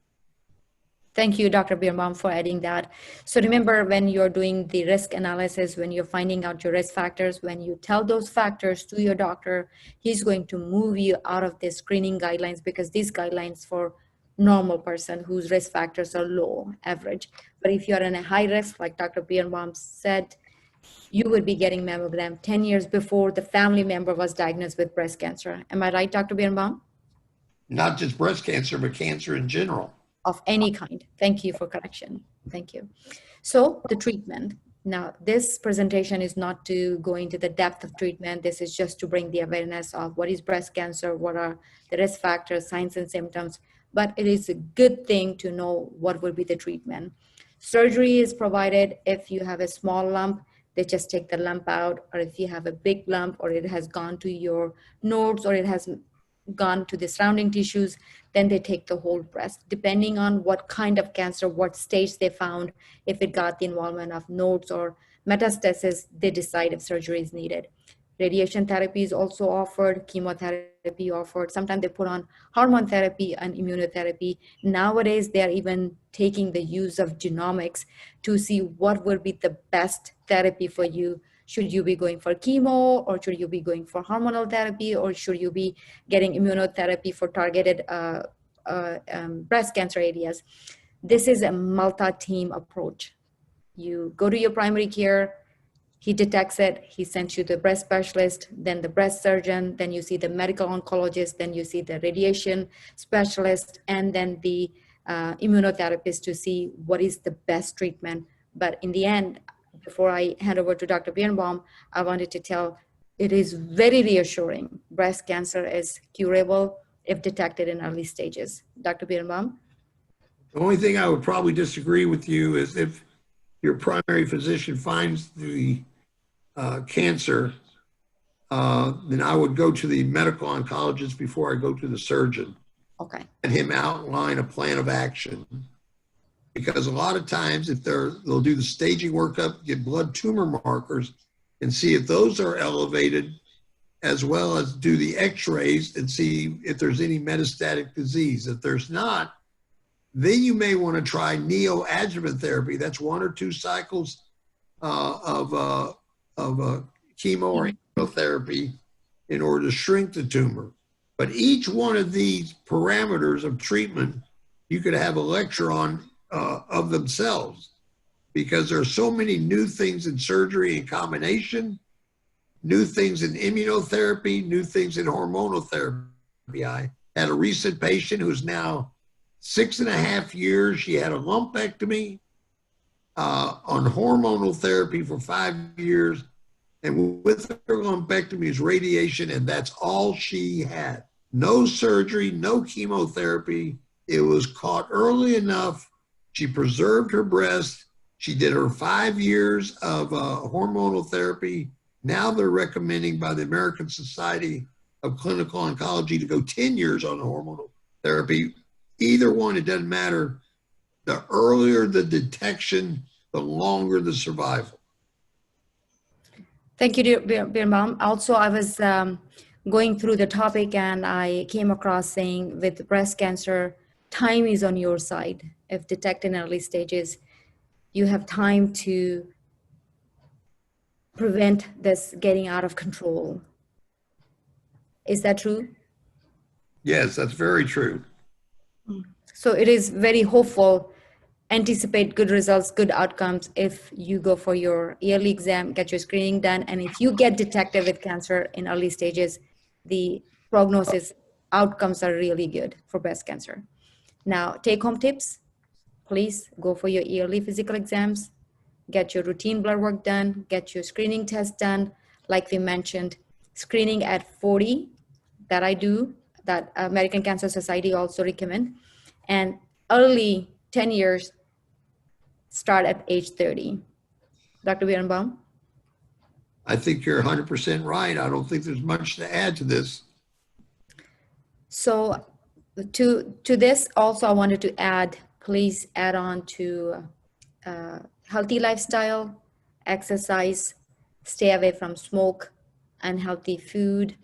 Thank you, Dr. Birnbaum, for adding that. So remember, when you're doing the risk analysis, when you're finding out your risk factors, when you tell those factors to your doctor, he's going to move you out of the screening guidelines, because these guidelines for normal person whose risk factors are low, average. But if you're in a high risk, like Dr. Birnbaum said, you would be getting mammogram 10 years before the family member was diagnosed with breast cancer. Am I right, Dr. Birnbaum? Not just breast cancer, but cancer in general. Of any kind. Thank you for correction. Thank you. So the treatment. Now, this presentation is not to go into the depth of treatment. This is just to bring the awareness of what is breast cancer, what are the risk factors, signs and symptoms. But it is a good thing to know what will be the treatment. Surgery is provided if you have a small lump. They just take the lump out, or if you have a big lump, or it has gone to your nodes, or it has gone to the surrounding tissues, then they take the whole breast, depending on what kind of cancer, what stage they found. If it got the involvement of nodes or metastasis, they decide if surgery is needed. Radiation therapy is also offered, chemotherapy offered. Sometimes they put on hormone therapy and immunotherapy. Nowadays, they're even taking the use of genomics to see what will be the best therapy for you. Should you be going for chemo, or should you be going for hormonal therapy, or should you be getting immunotherapy for targeted breast cancer areas? This is a multi-team approach. You go to your primary care, he detects it, he sends you the breast specialist, then the breast surgeon, then you see the medical oncologist, then you see the radiation specialist, and then the immunotherapist to see what is the best treatment. But in the end, before I hand over to Dr. Birnbaum, I wanted to tell, it is very reassuring. Breast cancer is curable if detected in early stages. Dr. Birnbaum? The only thing I would probably disagree with you is if your primary physician finds the cancer, then I would go to the medical oncologist before I go to the surgeon. Okay. And him outline a plan of action. Because a lot of times if they'll do the staging workup, get blood tumor markers and see if those are elevated, as well as do the x-rays and see if there's any metastatic disease. If there's not, then you may want to try neoadjuvant therapy. That's 1 or 2 cycles of chemo or immunotherapy in order to shrink the tumor. But each one of these parameters of treatment, you could have a lecture on of themselves, because there are so many new things in surgery and combination, new things in immunotherapy, new things in hormonal therapy. I had a recent patient who's now 6.5 years. She had a lumpectomy on hormonal therapy for 5 years. And with her lumpectomy is radiation, and that's all she had. No surgery, no chemotherapy. It was caught early enough. She preserved her breast. She did her 5 years of hormonal therapy. Now they're recommending by the American Society of Clinical Oncology to go 10 years on hormonal therapy. Either one, it doesn't matter. The earlier the detection, the longer the survival. Thank you, Birnbaum. Also, I was going through the topic and I came across saying with breast cancer, time is on your side. If detected in early stages, you have time to prevent this getting out of control. Is that true? Yes, that's very true. So it is very hopeful. Anticipate good results, good outcomes if you go for your yearly exam, get your screening done, and if you get detected with cancer in early stages, the prognosis outcomes are really good for breast cancer. Now, take-home tips. Please go for your yearly physical exams, get your routine blood work done, get your screening test done. Like we mentioned, screening at 40 that I do, that American Cancer Society also recommend. And early 10 years start at age 30. Dr. Birnbaum? I think you're 100% right. I don't think there's much to add to this. So to this also, I wanted to add, please add on to healthy lifestyle, exercise, stay away from smoke, unhealthy food,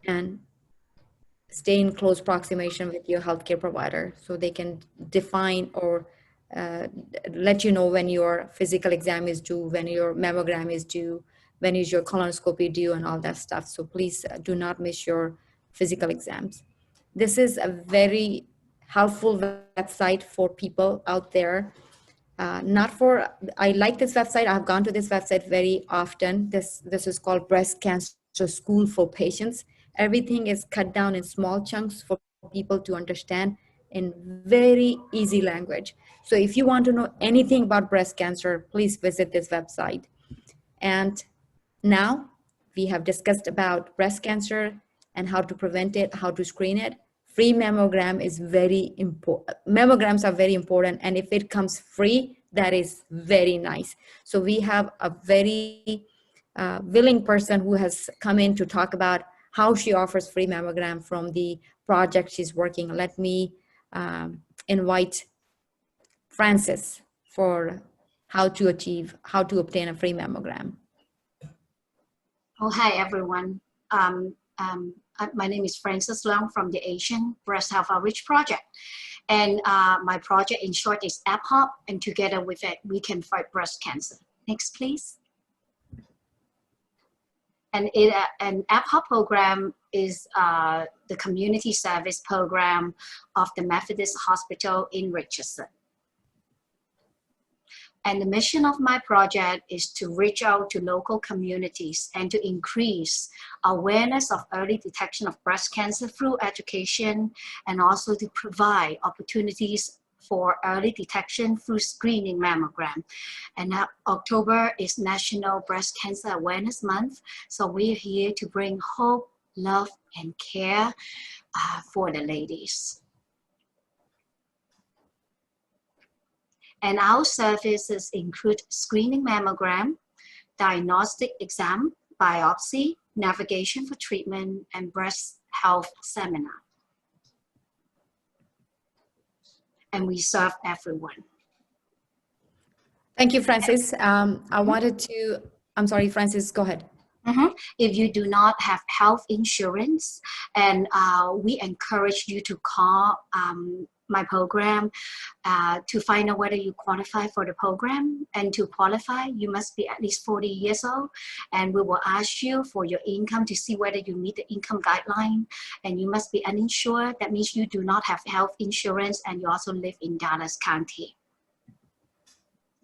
and stay in close proximity with your healthcare provider so they can define or let you know when your physical exam is due, when your mammogram is due, when is your colonoscopy due, and all that stuff. So please do not miss your physical exams. This is a very helpful website for people out there. I like this website. I've gone to this website very often. This is called Breast Cancer School for Patients. Everything is cut down in small chunks for people to understand in very easy language. So if you want to know anything about breast cancer, please visit this website. And now we have discussed about breast cancer and how to prevent it, how to screen it. Free mammogram is very important. Mammograms are very important. And if it comes free, that is very nice. So we have a very willing person who has come in to talk about how she offers free mammogram from the project she's working. Let me invite Francis for how to obtain a free mammogram. Oh, hi, everyone. My name is Frances Long from the Asian Breast Health Outreach Project. And my project, in short, is AppHop, and together with it, we can fight breast cancer. Next, please. And an AppHop program is the community service program of the Methodist Hospital in Richardson. And the mission of my project is to reach out to local communities and to increase awareness of early detection of breast cancer through education, and also to provide opportunities for early detection through screening mammogram. And now October is National Breast Cancer Awareness Month. So we're here to bring hope, love, and care for the ladies. And our services include screening mammogram, diagnostic exam, biopsy, navigation for treatment, and breast health seminar. And we serve everyone. Thank you, Francis. I'm sorry, Francis, go ahead. If you do not have health insurance, and we encourage you to call my program to find out whether you qualify for the program. And to qualify, you must be at least 40 years old, and we will ask you for your income to see whether you meet the income guideline. And you must be uninsured. That means you do not have health insurance, and you also live in Dallas County.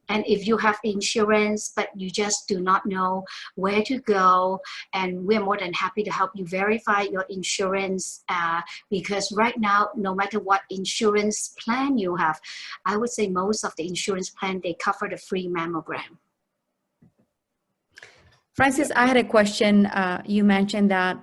And if you have insurance, but you just do not know where to go, and we're more than happy to help you verify your insurance, because right now, no matter what insurance plan you have, I would say most of the insurance plan, they cover the free mammogram. Francis, I had a question. You mentioned that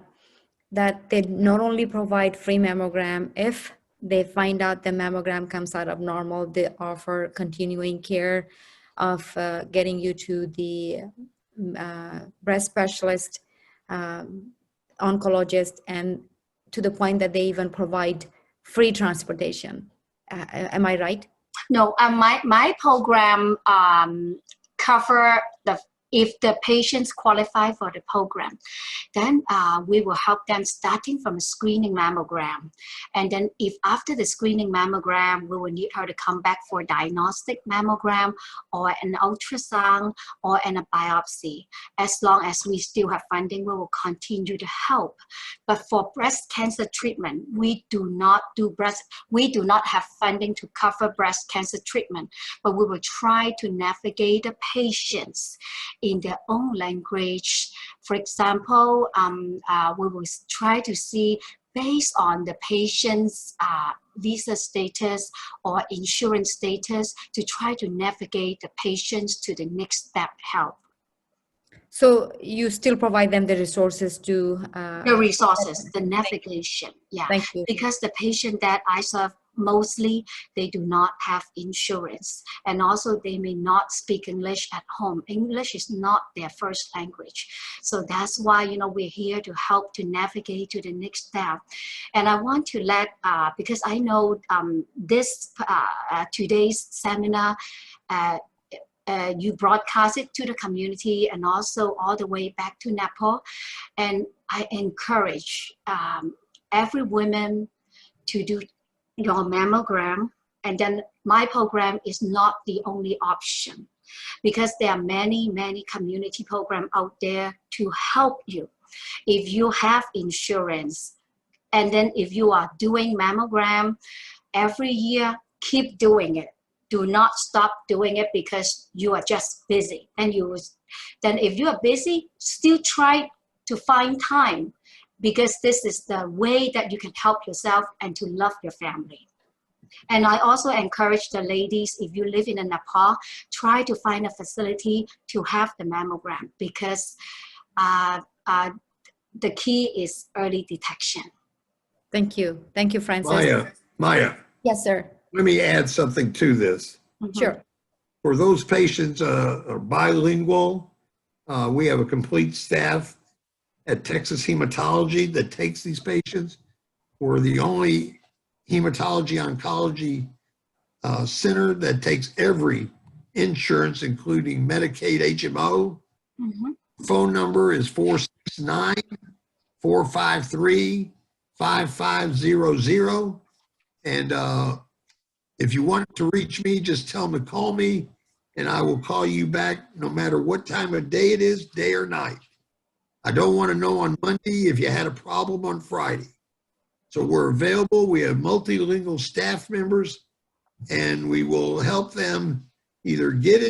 they not only provide free mammogram, if they find out the mammogram comes out abnormal, they offer continuing care of getting you to the breast specialist, oncologist, and to the point that they even provide free transportation. Am I right? No, my program cover if the patients qualify for the program, then we will help them starting from a screening mammogram. And then if after the screening mammogram, we will need her to come back for a diagnostic mammogram or an ultrasound or a biopsy. As long as we still have funding, we will continue to help. But for breast cancer treatment, we do not have funding to cover breast cancer treatment, but we will try to navigate the patients in their own language. For example, we will try to see based on the patient's visa status or insurance status to try to navigate the patients to the next step help. So you still provide them the resources to. The resources, the navigation, yeah. Thank you. Because the patient that I serve, mostly they do not have insurance, and also they may not speak English at home. English is not their first language, so that's why, you know, we're here to help to navigate to the next step. And I want to let because I know this today's seminar, you broadcast it to the community and also all the way back to Nepal. And I encourage every woman to do your mammogram. And then my program is not the only option, because there are many, many community programs out there to help you. If you have insurance, and then if you are doing mammogram every year, keep doing it. Do not stop doing it because you are just busy. And then if you are busy, still try to find time, because this is the way that you can help yourself and to love your family. And I also encourage the ladies, if you live in Nepal, try to find a facility to have the mammogram, because the key is early detection. Thank you. Thank you, Francis. Maya, Yes, sir. let me add something to this. Sure. For those patients are bilingual, we have a complete staff at Texas Hematology that takes these patients. We're the only hematology oncology center that takes every insurance, including Medicaid, HMO. Phone number is 469-453-5500. And if you want to reach me, just tell them to call me, and I will call you back no matter what time of day it is, day or night. I don't want to know on Monday if you had a problem on Friday. So we're available. We have multilingual staff members, and we will help them either get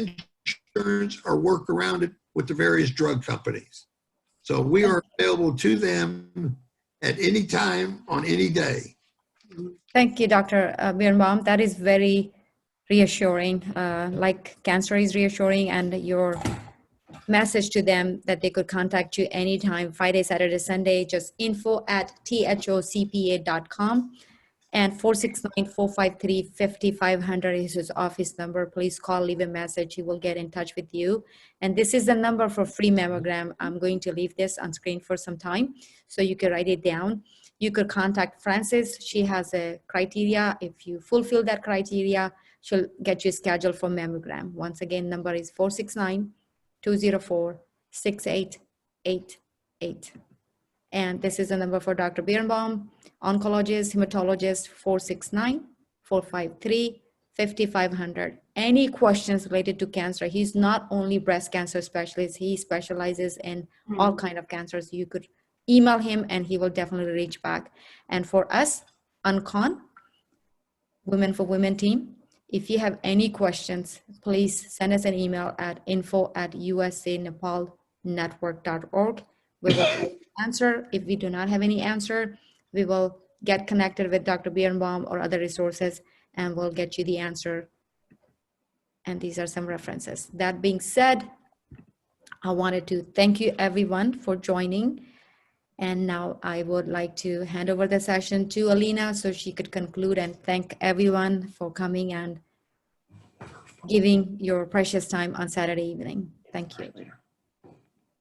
insurance or work around it with the various drug companies. So we are available to them at any time on any day. Thank you, Dr. Birnbaum. That is very reassuring. Like cancer is reassuring, and your message to them that they could contact you anytime, Friday, Saturday, Sunday, just info@thocpa.com. And 469-453-5500 is his office number. Please call, leave a message. He will get in touch with you. And this is the number for free mammogram. I'm going to leave this on screen for some time so you can write it down. You could contact Frances. She has a criteria. If you fulfill that criteria, she'll get you scheduled for mammogram. Once again, number is 469-204-6888. And this is the number for Dr. Birnbaum, oncologist, hematologist, 469-453-5500. Any questions related to cancer? He's not only breast cancer specialist, he specializes in all kinds of cancers. You could email him and he will definitely reach back. And for us, UNCON, Women for Women team, if you have any questions, please send us an email at info@usanepalnetwork.org. We will answer. If we do not have any answer, we will get connected with Dr. Birnbaum or other resources and we'll get you the answer. And these are some references. That being said, I wanted to thank you everyone for joining. And now I would like to hand over the session to Alina so she could conclude and thank everyone for coming and giving your precious time on Saturday evening. Thank you.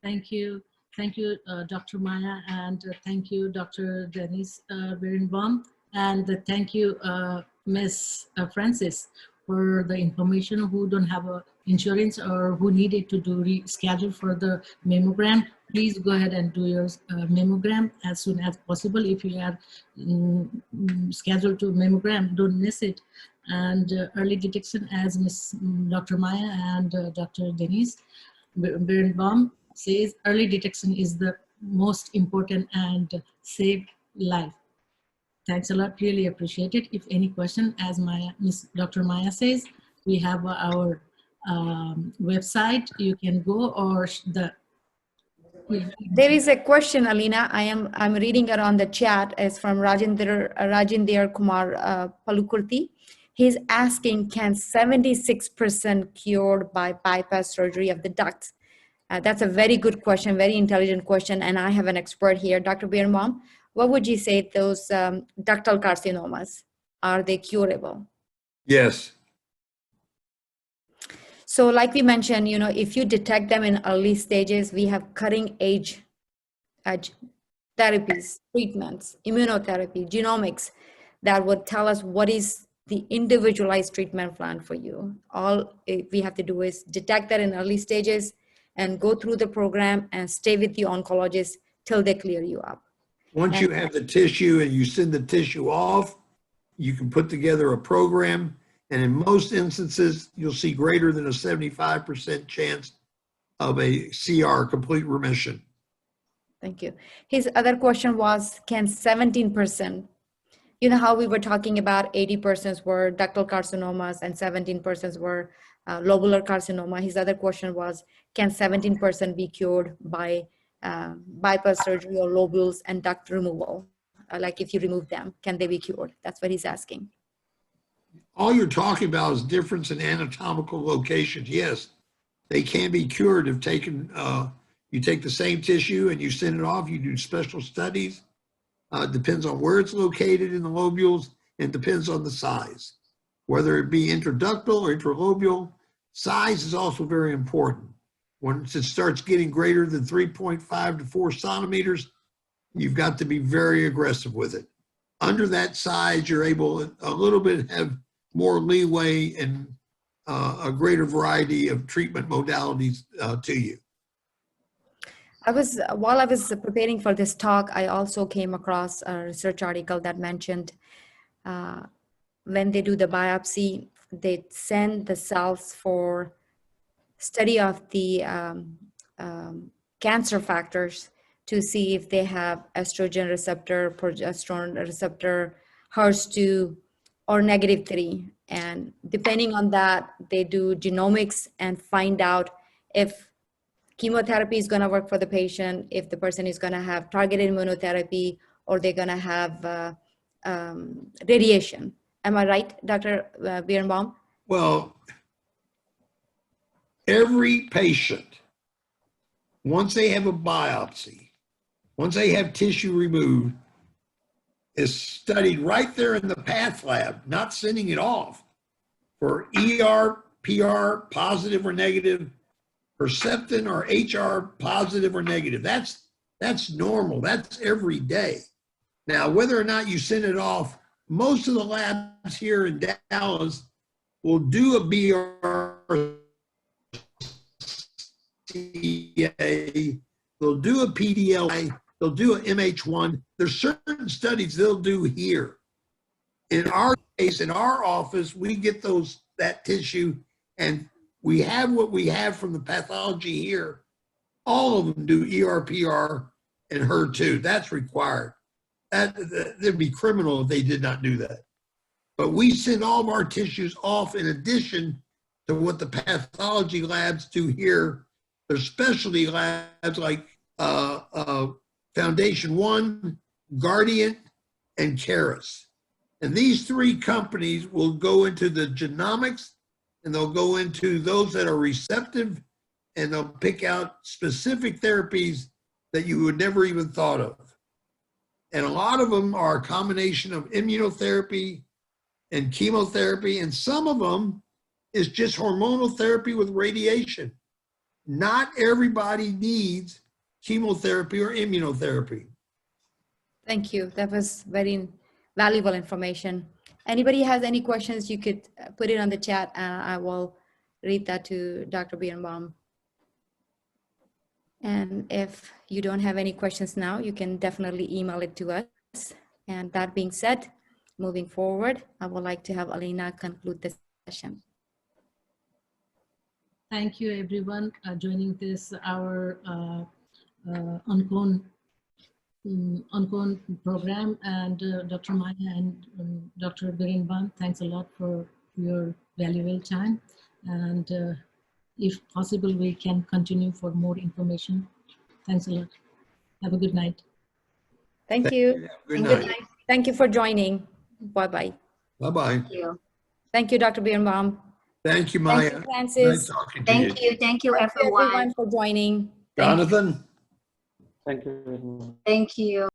Thank you. Thank you, Dr. Maya, and thank you, Dr. Denise Birnbaum, and thank you, Ms. Francis, for the information who don't have a insurance or who needed to do reschedule for the mammogram. Please go ahead and do your mammogram as soon as possible. If you are scheduled to mammogram, don't miss it. And early detection, as Ms. Dr. Maya and Dr. Denise Birnbaum says, early detection is the most important and save life. Thanks a lot, really appreciate it. If any question, as Dr. Maya says, we have our website, you can go, or There is a question, Alina. I'm reading it on the chat. It's from Rajendra Kumar Palukurti. He's asking, can 76% cured by bypass surgery of the ducts That's a very good question, very intelligent question, and I have an expert here. Dr. Birnbaum, what would you say those ductal carcinomas, are they curable? Yes. So like we mentioned, you know, if you detect them in early stages, we have cutting edge therapies, treatments, immunotherapy, genomics that would tell us what is the individualized treatment plan for you. All we have to do is detect that in early stages and go through the program and stay with the oncologist till they clear you up. Once you have the tissue and you send the tissue off, you can put together a program. And in most instances, you'll see greater than a 75% chance of a CR, complete remission. Thank you. His other question was, can 17%, you know how we were talking about 80% were ductal carcinomas and 17% were lobular carcinoma. His other question was, can 17% be cured by bypass surgery or lobules and duct removal? Like if you remove them, can they be cured? That's what he's asking. All you're talking about is difference in anatomical locations. Yes, they can be cured if taken. You take the same tissue and you send it off. You do special studies. Depends on where it's located in the lobules and depends on the size. Whether it be intraductal or intralobule, size is also very important. Once it starts getting greater than 3.5 to 4 centimeters, you've got to be very aggressive with it. Under that size, you're able a little bit have more leeway and a greater variety of treatment modalities to you. While I was preparing for this talk, I also came across a research article that mentioned when they do the biopsy, they send the cells for study of the cancer factors to see if they have estrogen receptor, progesterone receptor, HER2, or -3. And depending on that, they do genomics and find out if chemotherapy is going to work for the patient, if the person is going to have targeted immunotherapy, or they're going to have radiation. Am I right, Dr. Birnbaum? Well, every patient, once they have a biopsy, once they have tissue removed, is studied right there in the path lab, not sending it off, for ER, PR, positive or negative, Herceptin or HR, positive or negative. That's normal. That's every day. Now, whether or not you send it off, most of the labs here in Dallas will do a BRCA, they'll do a PDLI, they'll do an MH1. There's certain studies they'll do here. In our case, in our office, we get that tissue and we have what we have from the pathology here. All of them do ERPR and HER2. That's required. That'd be criminal if they did not do that. But we send all of our tissues off in addition to what the pathology labs do here. There's specialty labs like Foundation One, Guardian, and Caris. And these three companies will go into the genomics and they'll go into those that are receptive and they'll pick out specific therapies that you would never even thought of. And a lot of them are a combination of immunotherapy and chemotherapy, and some of them is just hormonal therapy with radiation. Not everybody needs chemotherapy or immunotherapy. Thank you. That was very valuable information. Anybody has any questions, you could put it on the chat. I will read that to Dr. Birnbaum. And if you don't have any questions now, you can definitely email it to us. And that being said, moving forward, I would like to have Alina conclude this session. Thank you, everyone, joining this our UNCON program, and Dr. Maya and Dr. Birnbaum, thanks a lot for your valuable time. And if possible, we can continue for more information. Thanks a lot. Have a good night. Thank you. Good night. Thank you for joining. Bye-bye. Bye-bye. Thank you. Thank you, Dr. Birnbaum. Thank you, Thank Maya. you, Francis. Nice talking to you. Thank you. Thank you, Thank you, everyone. everyone, for joining. Thank you. Jonathan? Thank you very much. Thank you.